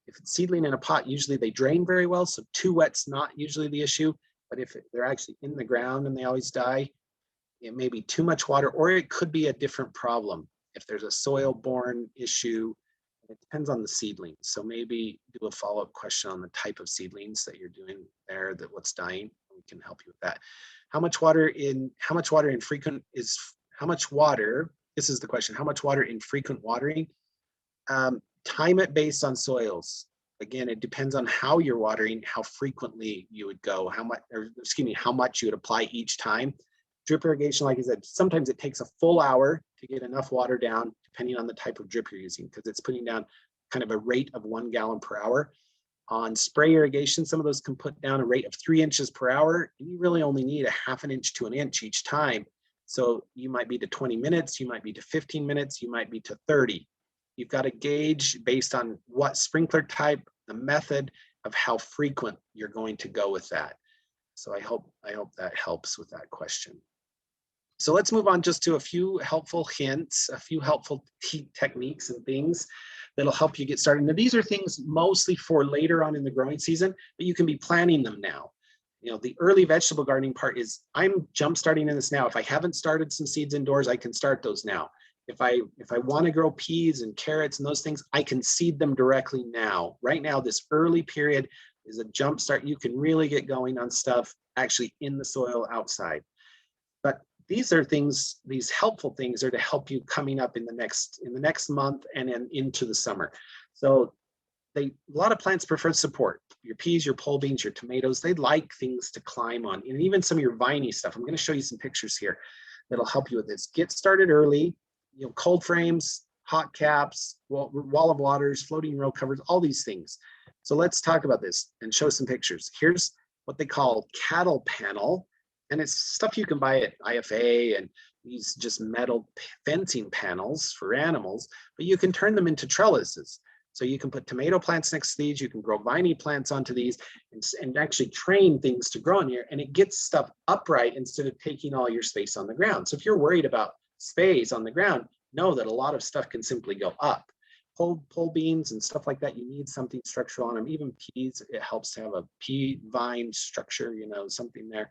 If it's seedling in a pot, usually they drain very well, so too wet's not usually the issue. But if they're actually in the ground and they always die, it may be too much water, or it could be a different problem. If there's a soil-borne issue, it depends on the seedlings. So maybe do a follow-up question on the type of seedlings that you're doing there, that what's dying. We can help you with that. How much water in frequent is, how much water, this is the question, how much water in frequent watering? Time it based on soils. Again, it depends on how you're watering, how frequently you would go, how much you would apply each time. Drip irrigation, like I said, sometimes it takes a full hour to get enough water down, depending on the type of drip you're using, because it's putting down kind of a rate of 1 gallon per hour. On spray irrigation, some of those can put down a rate of 3 inches per hour, and you really only need a ½ inch to an inch each time. So you might be to 20 minutes, you might be to 15 minutes, you might be to 30. You've got to gauge based on what sprinkler type, the method of how frequent you're going to go with that. So I hope that helps with that question. So let's move on just to a few helpful hints, a few helpful techniques and things that'll help you get started. Now, these are things mostly for later on in the growing season, but you can be planning them now. The early vegetable gardening part is I'm jump starting in this now. If I haven't started some seeds indoors, I can start those now. If I want to grow peas and carrots and those things, I can seed them directly now. Right now, this early period is a jump start. You can really get going on stuff actually in the soil outside. But these are things, these helpful things are to help you coming up in the next month and then into the summer. So a lot of plants prefer support. Your peas, your pole beans, your tomatoes, they like things to climb on, and even some of your viney stuff. I'm going to show you some pictures here that'll help you with this. Get started early. Cold frames, hot caps, wall of waters, floating row covers, all these things. So let's talk about this and show some pictures. Here's what they call cattle panel, and it's stuff you can buy at IFA, and these just metal fencing panels for animals, but you can turn them into trellises. So you can put tomato plants next to these, you can grow viney plants onto these, and actually train things to grow in here, and it gets stuff upright instead of taking all your space on the ground. So if you're worried about space on the ground, know that a lot of stuff can simply go up. pole beans and stuff like that, you need something structural on them. Even peas, it helps to have a pea vine structure, you know, something there.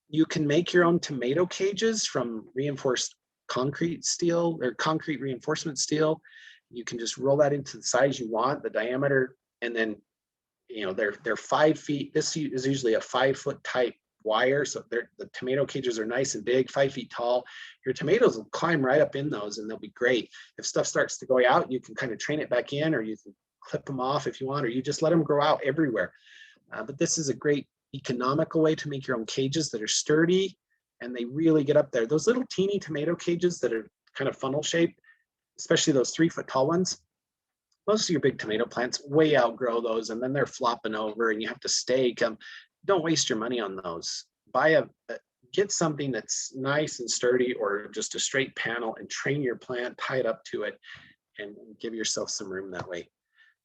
You can make your own tomato cages from reinforced concrete steel or concrete reinforcement steel. You can just roll that into the size you want, the diameter, and then, you know, they're 5 feet. This is usually a 5-foot type wire, so the tomato cages are nice and big, 5 feet tall. Your tomatoes will climb right up in those, and they'll be great. If stuff starts to go out, you can kind of train it back in, or you can clip them off if you want, or you just let them grow out everywhere. But this is a great economical way to make your own cages that are sturdy, and they really get up there. Those little teeny tomato cages that are kind of funnel shaped, especially those 3-foot tall ones, most of your big tomato plants way outgrow those, and then they're flopping over and you have to stake them. Don't waste your money on those. Get something that's nice and sturdy, or just a straight panel, and train your plant, tie it up to it, and give yourself some room that way.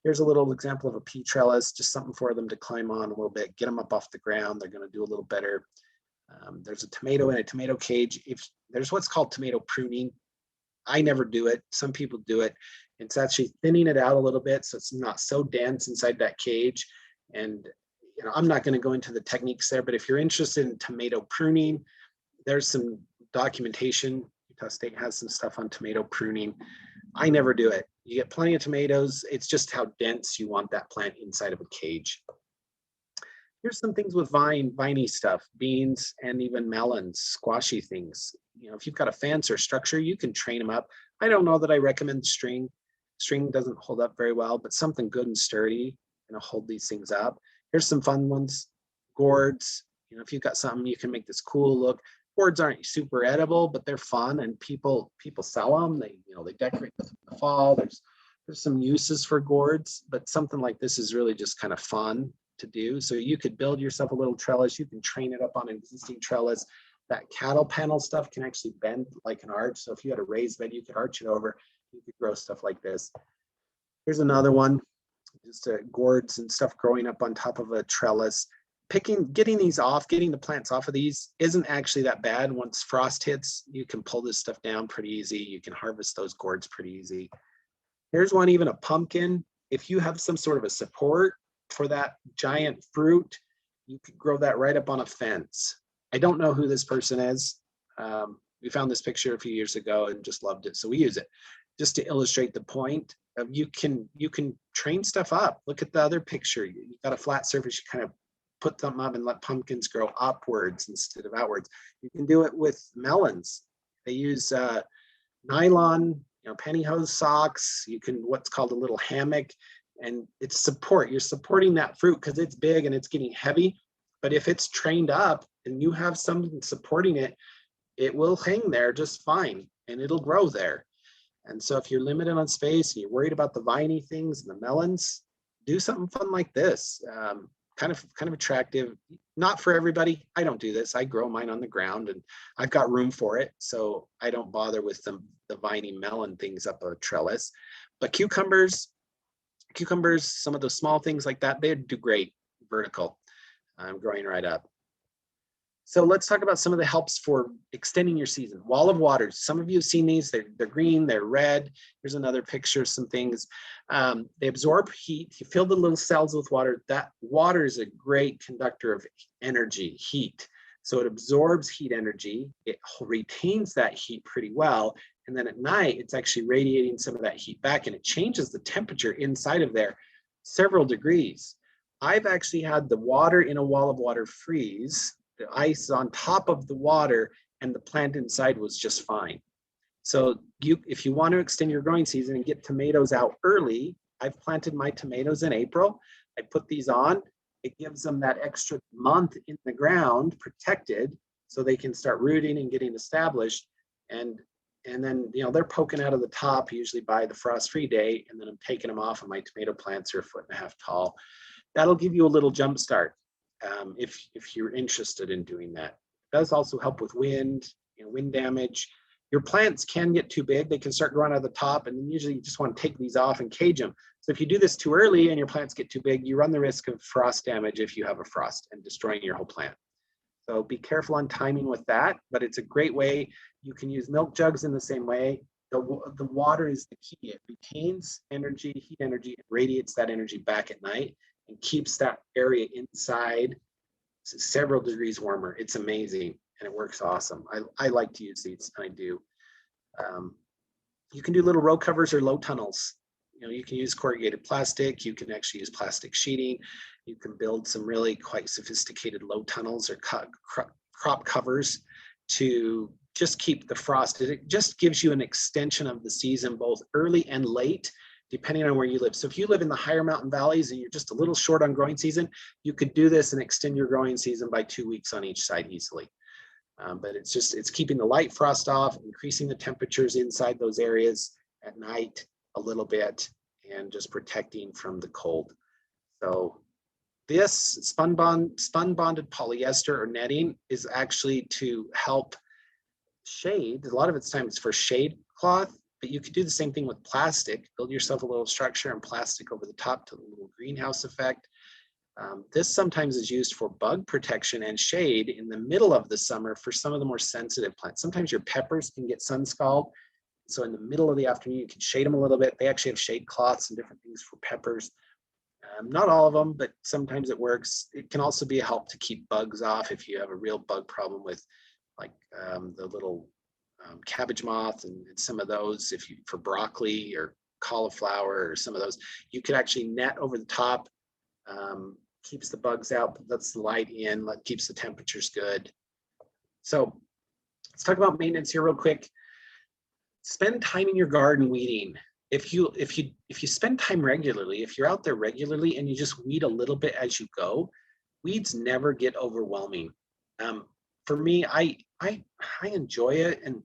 Here's a little example of a pea trellis, just something for them to climb on a little bit, get them up off the ground. They're going to do a little better. There's a tomato in a tomato cage. If there's what's called tomato pruning, I never do it. Some people do it. It's actually thinning it out a little bit so it's not so dense inside that cage. And you know, I'm not going to go into the techniques there, but if you're interested in tomato pruning, there's some documentation. Utah State has some stuff on tomato pruning. I never do it. You get plenty of tomatoes. It's just how dense you want that plant inside of a cage. Here's some things with viney stuff, beans and even melons, squashy things. You know, if you've got a fence or structure, you can train them up. I don't know that I recommend string. String doesn't hold up very well, but something good and sturdy, you know, hold these things up. Here's some fun ones, gourds. You know, if you've got something, you can make this cool look. Gourds aren't super edible, but they're fun, and people sell them. They, you know, they decorate them in the fall. There's some uses for gourds, but something like this is really just kind of fun to do. So you could build yourself a little trellis. You can train it up on an existing trellis. That cattle panel stuff can actually bend like an arch. So if you had a raised bed, you could arch it over. You could grow stuff like this. Here's another one, just gourds and stuff growing up on top of a trellis. Getting these off, getting the plants off of these isn't actually that bad. Once frost hits, you can pull this stuff down pretty easy. You can harvest those gourds pretty easy. Here's one, even a pumpkin. If you have some sort of a support for that giant fruit, you could grow that right up on a fence. I don't know who this person is. We found this picture a few years ago and just loved it, so we use it just to illustrate the point of you can train stuff up. Look at the other picture. You've got a flat surface, you kind of put them up and let pumpkins grow upwards instead of outwards. You can do it with melons. They use nylon, you know, pantyhose socks. You can what's called a little hammock, and it's support. You're supporting that fruit because it's big and it's getting heavy. But if it's trained up and you have something supporting it, it will hang there just fine and it'll grow there. And so if you're limited on space and you're worried about the viney things and the melons, do something fun like this. Kind of attractive. Not for everybody. I don't do this. I grow mine on the ground and I've got room for it. So I don't bother with the viney melon things up a trellis. But cucumbers, some of those small things like that, they do great vertical. Growing right up. So let's talk about some of the helps for extending your season. Wall of water. Some of you have seen these. They're green, they're red. Here's another picture of some things. They absorb heat. You fill the little cells with water. That water is a great conductor of energy, heat. So it absorbs heat energy. It retains that heat pretty well. And then at night, it's actually radiating some of that heat back, and it changes the temperature inside of there several degrees. I've actually had the water in a wall of water freeze, the ice on top of the water, and the plant inside was just fine. So if you want to extend your growing season and get tomatoes out early, I've planted my tomatoes in April. I put these on. It gives them that extra month in the ground protected so they can start rooting and getting established. And then, you know, they're poking out of the top usually by the frost-free day, and then I'm taking them off, and my tomato plants are 1.5 feet tall. That'll give you a little jump start if you're interested in doing that. It does also help with wind, you know, wind damage. Your plants can get too big. They can start growing out of the top, and then usually you just want to take these off and cage them. So if you do this too early and your plants get too big, you run the risk of frost damage if you have a frost and destroying your whole plant. So be careful on timing with that, but it's a great way. You can use milk jugs in the same way. the water is the key. It retains energy, heat energy, and radiates that energy back at night and keeps that area inside several degrees warmer. It's amazing and it works awesome. I like to use these. I do. You can do little row covers or low tunnels. You can use corrugated plastic. You can actually use plastic sheeting. You can build some really quite sophisticated low tunnels or crop covers to just keep the frost. It just gives you an extension of the season, both early and late, depending on where you live. So if you live in the higher mountain valleys and you're just a little short on growing season, you could do this and extend your growing season by 2 weeks on each side easily. But it's keeping the light frost off, increasing the temperatures inside those areas at night a little bit, and just protecting from the cold. So this spun bonded polyester or netting is actually to help shade. A lot of its time it's for shade cloth, but you could do the same thing with plastic. Build yourself a little structure and plastic over the top to the little greenhouse effect. This sometimes is used for bug protection and shade in the middle of the summer for some of the more sensitive plants. Sometimes your peppers can get sun scald. So in the middle of the afternoon, you can shade them a little bit. They actually have shade cloths and different things for peppers. Not all of them, but sometimes it works. It can also be a help to keep bugs off if you have a real bug problem with like the little cabbage moth and some of those. If you for broccoli or cauliflower or some of those, you could actually net over the top. Keeps the bugs out, lets the light in, keeps the temperatures good. So let's talk about maintenance here real quick. Spend time in your garden weeding. If you spend time regularly, if you're out there regularly and you just weed a little bit as you go, weeds never get overwhelming. For me, I enjoy it, and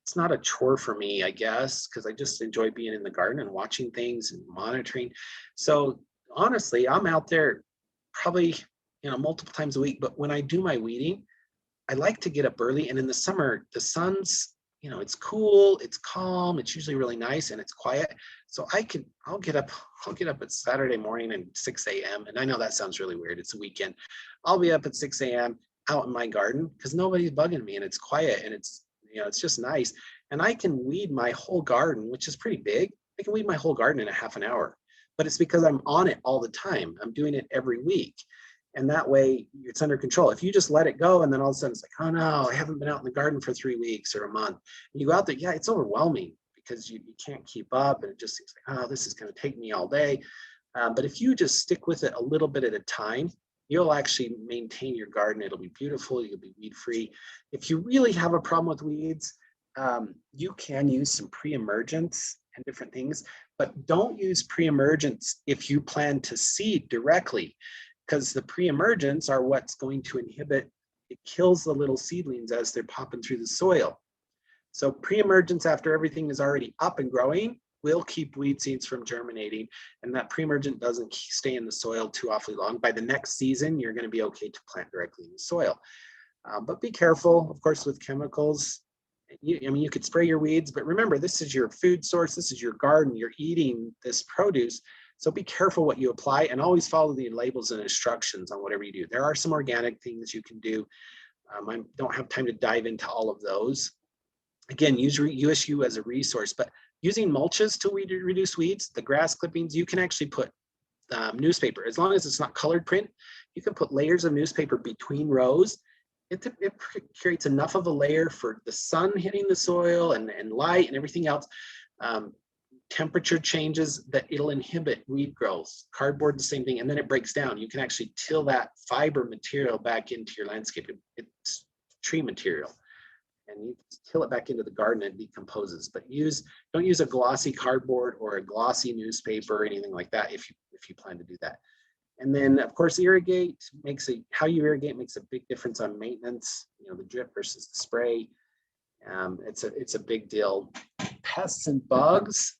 it's not a chore for me, I guess, because I just enjoy being in the garden and watching things and monitoring. So honestly, I'm out there probably multiple times a week, but when I do my weeding, I like to get up early. And in the summer, the sun's it's cool, it's calm, it's usually really nice and it's quiet. So I'll get up at Saturday morning at 6 a.m. And I know that sounds really weird. It's a weekend. I'll be up at 6 a.m. out in my garden because nobody's bugging me and it's quiet and it's just nice. And I can weed my whole garden, which is pretty big. I can weed my whole garden in a half an hour, but it's because I'm on it all the time. I'm doing it every week. And that way it's under control. If you just let it go and then all of a sudden it's like, oh no, I haven't been out in the garden for 3 weeks or a month. And you go out there, yeah, it's overwhelming because you can't keep up and it just seems like, oh, this is going to take me all day. But if you just stick with it a little bit at a time, you'll actually maintain your garden. It'll be beautiful. You'll be weed free. If you really have a problem with weeds, you can use some pre-emergents and different things, but don't use pre-emergents if you plan to seed directly, because the pre-emergents are what's going to inhibit, it kills the little seedlings as they're popping through the soil. So pre-emergents after everything is already up and growing will keep weed seeds from germinating, and that pre-emergent doesn't stay in the soil too awfully long. By the next season, you're going to be okay to plant directly in the soil. But be careful, of course, with chemicals. You could spray your weeds, but remember, this is your food source, this is your garden, you're eating this produce. So be careful what you apply and always follow the labels and instructions on whatever you do. There are some organic things you can do. I don't have time to dive into all of those. Again, use USU as a resource, but using mulches to reduce weeds, the grass clippings, you can actually put newspaper. As long as it's not colored print, you can put layers of newspaper between rows. It creates enough of a layer for the sun hitting the soil and light and everything else. Temperature changes that it'll inhibit weed growth. Cardboard, the same thing, and then it breaks down. You can actually till that fiber material back into your landscape. It's tree material, and you till it back into the garden and it decomposes. But don't use a glossy cardboard or a glossy newspaper or anything like that if you plan to do that. And then, of course, how you irrigate makes a big difference on maintenance. The drip versus the spray. It's a big deal. Pests and bugs.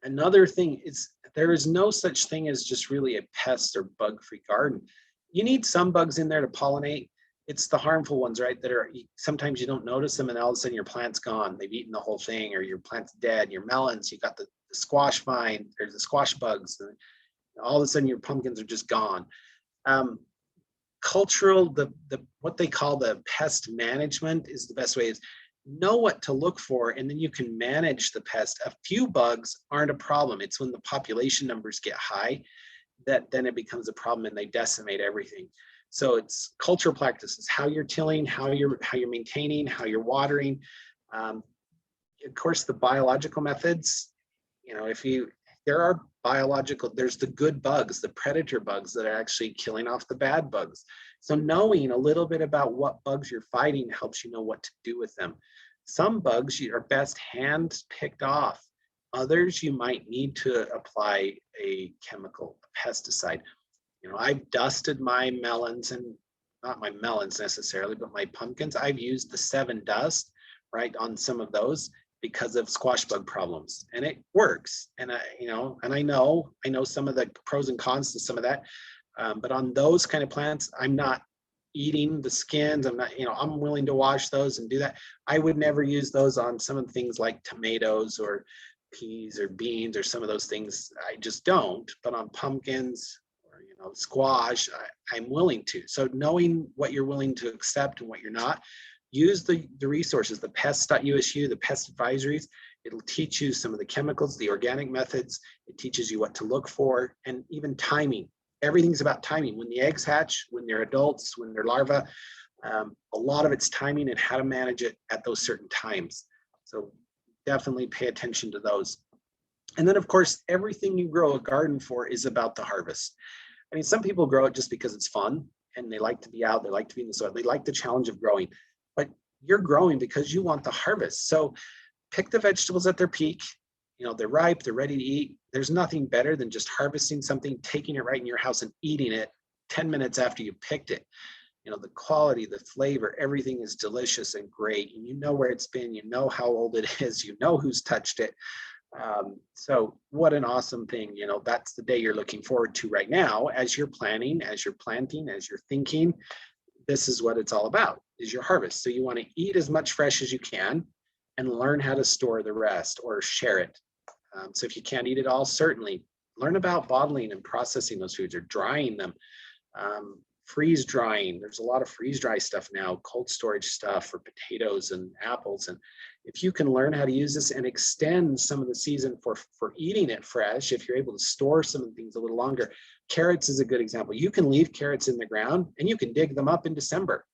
Another thing is there is no such thing as just really a pest or bug-free garden. You need some bugs in there to pollinate. It's the harmful ones, right? Sometimes you don't notice them and all of a sudden your plant's gone. They've eaten the whole thing, or your plant's dead. Your melons, you got the squash vine, there's the squash bugs. And all of a sudden your pumpkins are just gone. Cultural, what they call the pest management is the best way. Is know what to look for, and then you can manage the pest. A few bugs aren't a problem. It's when the population numbers get high that then it becomes a problem and they decimate everything. So it's cultural practices, how you're tilling, how you're maintaining, how you're watering. Of course, the biological methods, there are biological, there's the good bugs, the predator bugs that are actually killing off the bad bugs. So knowing a little bit about what bugs you're fighting helps you know what to do with them. Some bugs are best hand picked off. Others you might need to apply a chemical, a pesticide. I've dusted my melons, and not my melons necessarily, but my pumpkins. I've used the 7 dust right on some of those because of squash bug problems, and it works. And I know some of the pros and cons to some of that, but on those kind of plants, I'm not eating the skins. I'm not, I'm willing to wash those and do that. I would never use those on some of the things like tomatoes or peas or beans or some of those things. I just don't. But on pumpkins or squash, I'm willing to. So knowing what you're willing to accept and what you're not, use the resources, the pest.usu, the pest advisories. It'll teach you some of the chemicals, the organic methods. It teaches you what to look for, and even timing. Everything's about timing. When the eggs hatch, when they're adults, when they're larvae, a lot of it's timing and how to manage it at those certain times. So definitely pay attention to those. And then, of course, everything you grow a garden for is about the harvest. I mean, some people grow it just because it's fun and they like to be out, they like to be in the soil, they like the challenge of growing, but you're growing because you want the harvest. So pick the vegetables at their peak. They're ripe, they're ready to eat. There's nothing better than just harvesting something, taking it right in your house and eating it 10 minutes after you picked it. The quality, the flavor, everything is delicious and great. And you know where it's been, you know how old it is, you know who's touched it. So what an awesome thing. That's the day you're looking forward to right now as you're planning, as you're planting, as you're thinking. This is what it's all about, is your harvest. So you want to eat as much fresh as you can and learn how to store the rest or share it. So if you can't eat it all, certainly learn about bottling and processing those foods or drying them. Freeze drying. There's a lot of freeze dry stuff now, cold storage stuff for potatoes and apples. And if you can learn how to use this and extend some of the season for eating it fresh, if you're able to store some of the things a little longer, carrots is a good example. You can leave carrots in the ground and you can dig them up in December.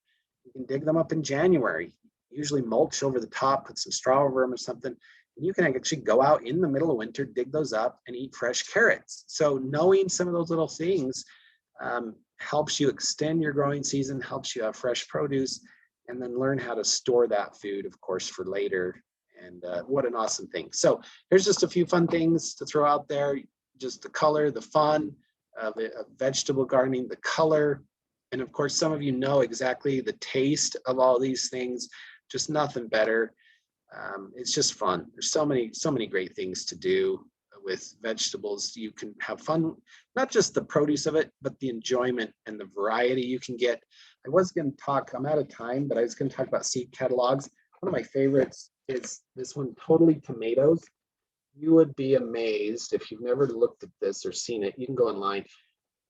You can dig them up in January, usually mulch over the top, put some straw over them or something. And you can actually go out in the middle of winter, dig those up and eat fresh carrots. So knowing some of those little things helps you extend your growing season, helps you have fresh produce, and then learn how to store that food, of course, for later. And what an awesome thing. So here's just a few fun things to throw out there. Just the color, the fun of vegetable gardening, the color. And of course, some of you know exactly the taste of all these things, just nothing better. It's just fun. There's so many great things to do with vegetables. You can have fun, not just the produce of it, but the enjoyment and the variety you can get. I was going to talk, I'm out of time, but I was going to talk about seed catalogs. One of my favorites is this one, Totally Tomatoes. You would be amazed if you've never looked at this or seen it. You can go online.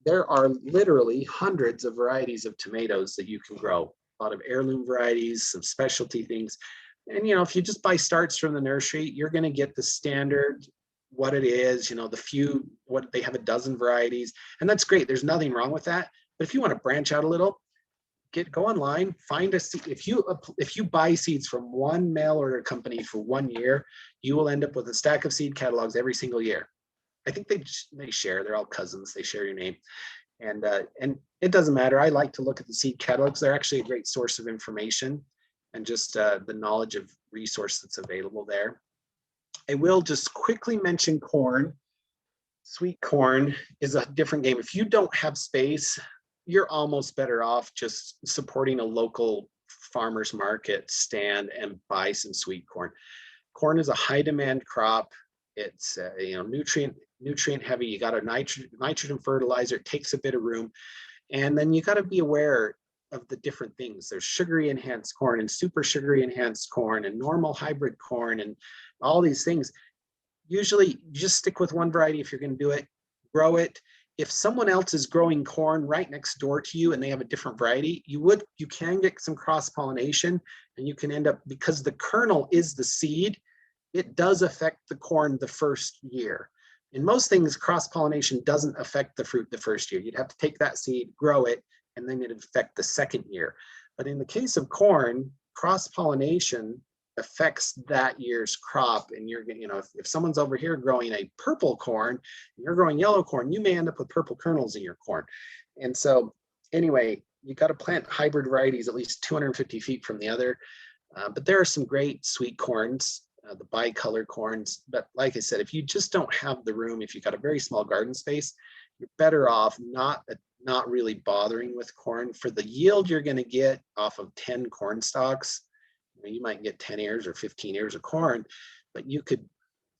There are literally hundreds of varieties of tomatoes that you can grow. A lot of heirloom varieties, some specialty things. And, if you just buy starts from the nursery, you're going to get the standard, what it is, what they have, a dozen varieties. And that's great. There's nothing wrong with that. But if you want to branch out a little, go online, find a seed. If you buy seeds from one mail order company for 1 year, you will end up with a stack of seed catalogs every single year. I think they share, they're all cousins, they share your name. And it doesn't matter. I like to look at the seed catalogs. They're actually a great source of information and just the knowledge of resource that's available there. I will just quickly mention corn. Sweet corn is a different game. If you don't have space, you're almost better off just supporting a local farmer's market stand and buy some sweet corn. Corn is a high demand crop. It's nutrient heavy. You got a nitrogen fertilizer. It takes a bit of room, and then you got to be aware of the different things. There's sugary enhanced corn and super sugary enhanced corn and normal hybrid corn and all these things. Usually, you just stick with one variety if you're going to do it. Grow it. if someone else is growing corn right next door to you and they have a different variety, you can get some cross-pollination, and you can end up, because the kernel is the seed, it does affect the corn the first year. In most things, cross-pollination doesn't affect the fruit the first year. You'd have to take that seed, grow it, and then it'd affect the second year. But in the case of corn, cross-pollination affects that year's crop. And you're, if someone's over here growing a purple corn and you're growing yellow corn, you may end up with purple kernels in your corn. And so anyway, you got to plant hybrid varieties at least 250 feet from the other. But there are some great sweet corns, the bicolor corns. But like I said, if you just don't have the room, if you've got a very small garden space, you're better off not really bothering with corn. For the yield you're going to get off of 10 corn stalks, you might get 10 ears or 15 ears of corn, but you could,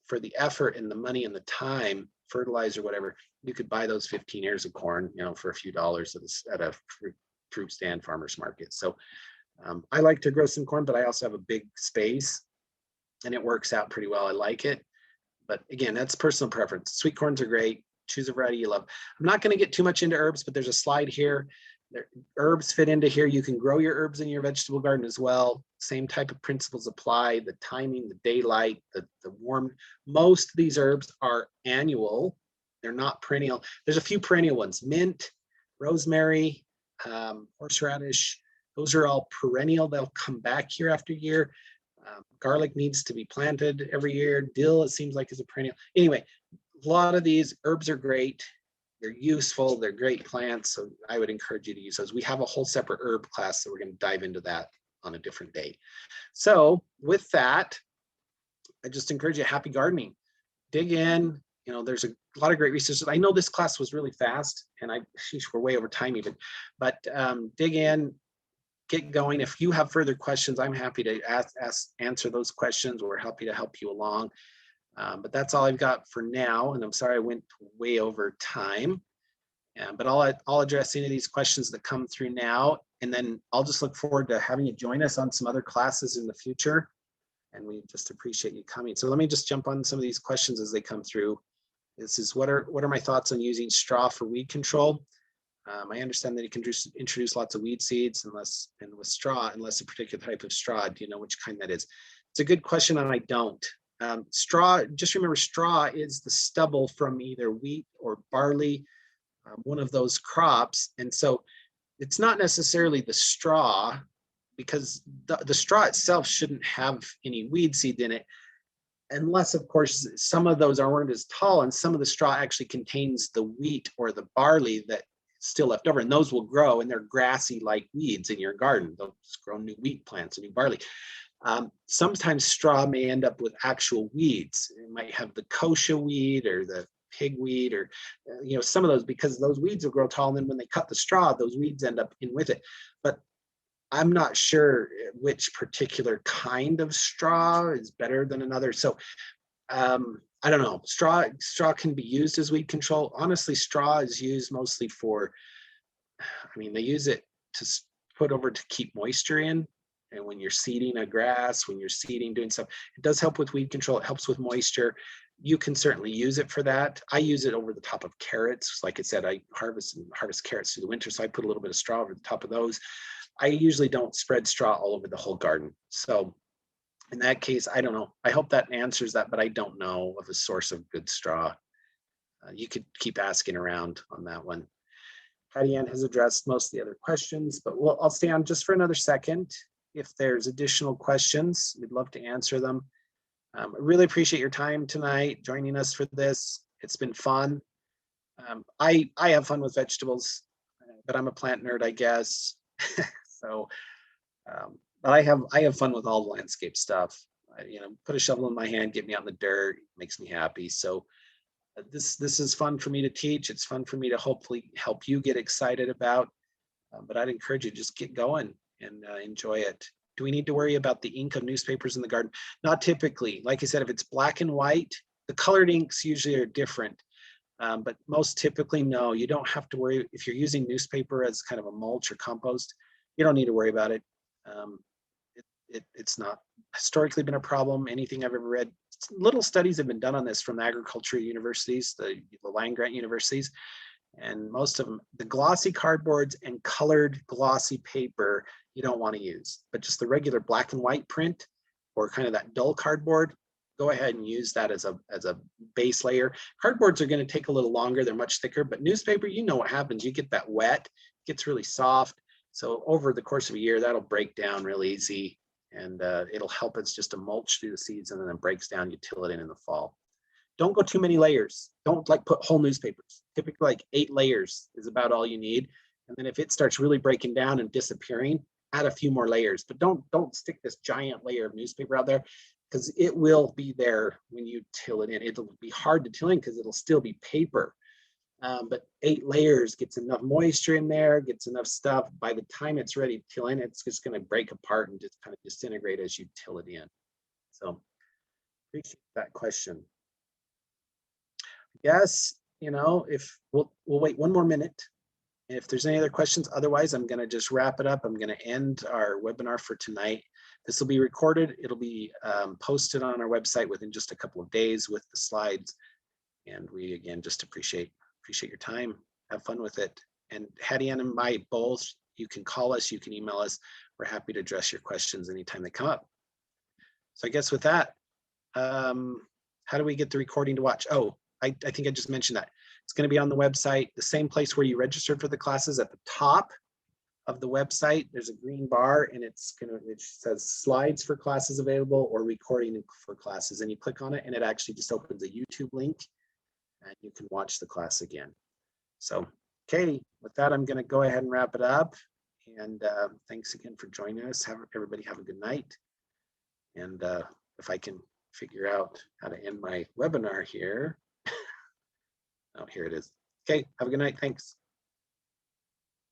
for the effort and the money and the time, fertilizer, whatever, you could buy those 15 ears of corn, for a few dollars at a fruit stand, farmer's market. So I like to grow some corn, but I also have a big space and it works out pretty well. I like it. But again, that's personal preference. Sweet corns are great. Choose a variety you love. I'm not going to get too much into herbs, but there's a slide here. Herbs fit into here. You can grow your herbs in your vegetable garden as well. Same type of principles apply. The timing, the daylight, the warm. Most of these herbs are annual. They're not perennial. There's a few perennial ones. Mint, rosemary, horseradish. Those are all perennial. They'll come back year after year. Garlic needs to be planted every year. Dill, it seems like, is a perennial. Anyway, a lot of these herbs are great. They're useful. They're great plants. So I would encourage you to use those. We have a whole separate herb class, so we're going to dive into that on a different day. So with that, I just encourage you, happy gardening. Dig in. There's a lot of great resources. I know this class was really fast, and we're way over time even, but dig in, get going. If you have further questions, I'm happy to answer those questions. We're happy to help you along. But that's all I've got for now. And I'm sorry I went way over time. But I'll address any of these questions that come through now. And then I'll just look forward to having you join us on some other classes in the future. And we just appreciate you coming. So let me just jump on some of these questions as they come through. This is, what are my thoughts on using straw for weed control? I understand that you can introduce lots of weed seeds with straw, unless a particular type of straw. Do you know which kind that is? It's a good question, and I don't. Straw, just remember, straw is the stubble from either wheat or barley, one of those crops. And so it's not necessarily the straw, because the straw itself shouldn't have any weed seed in it, unless, of course, some of those aren't as tall, and some of the straw actually contains the wheat or the barley that still left over, and those will grow, and they're grassy like weeds in your garden. They'll just grow new wheat plants and new barley. Sometimes straw may end up with actual weeds. It might have the kochia weed or the pigweed, or some of those, because those weeds will grow tall, and then when they cut the straw, those weeds end up in with it. But I'm not sure which particular kind of straw is better than another. So I don't know. Straw can be used as weed control. Honestly, straw is used mostly they use it to put over to keep moisture in. And when you're seeding a grass, when you're seeding, doing stuff, it does help with weed control. It helps with moisture. You can certainly use it for that. I use it over the top of carrots. Like I said, I harvest carrots through the winter, so I put a little bit of straw over the top of those. I usually don't spread straw all over the whole garden. So in that case, I don't know. I hope that answers that, but I don't know of a source of good straw. You could keep asking around on that one. Patty Ann has addressed most of the other questions, but I'll stay on just for another second. If there's additional questions, we'd love to answer them. I really appreciate your time tonight, joining us for this. It's been fun. I have fun with vegetables, but I'm a plant nerd, I guess. So, but I have fun with all the landscape stuff. Put a shovel in my hand, get me out in the dirt, makes me happy. So this is fun for me to teach. It's fun for me to hopefully help you get excited about. But I'd encourage you to just get going and enjoy it. Do we need to worry about the ink of newspapers in the garden? Not typically. Like I said, if it's black and white, the colored inks usually are different. But most typically, no, you don't have to worry. If you're using newspaper as kind of a mulch or compost, you don't need to worry about it. It's not historically been a problem. Anything I've ever read, little studies have been done on this from agriculture universities, the land grant universities. And most of them, the glossy cardboards and colored glossy paper, you don't want to use, but just the regular black and white print or kind of that dull cardboard, go ahead and use that as a base layer. Cardboards are going to take a little longer. They're much thicker, but newspaper, you know what happens. You get that wet, it gets really soft. So over the course of a year, that'll break down real easy, and it'll help us just to mulch through the season, and then breaks down, you till it in the fall. Don't go too many layers. Don't like put whole newspapers. Typically like 8 layers is about all you need. And then if it starts really breaking down and disappearing, add a few more layers, but don't stick this giant layer of newspaper out there, because it will be there when you till it in. It'll be hard to till in because it'll still be paper. But 8 layers gets enough moisture in there, gets enough stuff. By the time it's ready to till in, it's just going to break apart and just kind of disintegrate as you till it in. So appreciate that question. Yes, you know, if we'll wait 1 more minute. If there's any other questions, otherwise I'm going to just wrap it up. I'm going to end our webinar for tonight. This will be recorded. It'll be posted on our website within just a couple of days with the slides. And we, again, just appreciate your time. Have fun with it. And Hattie Ann and I both, you can call us, you can email us. We're happy to address your questions anytime they come up. So I guess with that, how do we get the recording to watch? Oh, I think I just mentioned that. It's going to be on the website, the same place where you registered for the classes. At the top of the website, there's a green bar, and it says slides for classes available or recording for classes. And you click on it, and it actually just opens a YouTube link, and you can watch the class again. So, okay, with that, I'm going to go ahead and wrap it up. And thanks again for joining us. Everybody have a good night. And if I can figure out how to end my webinar here. Oh, here it is. Okay, have a good night. Thanks.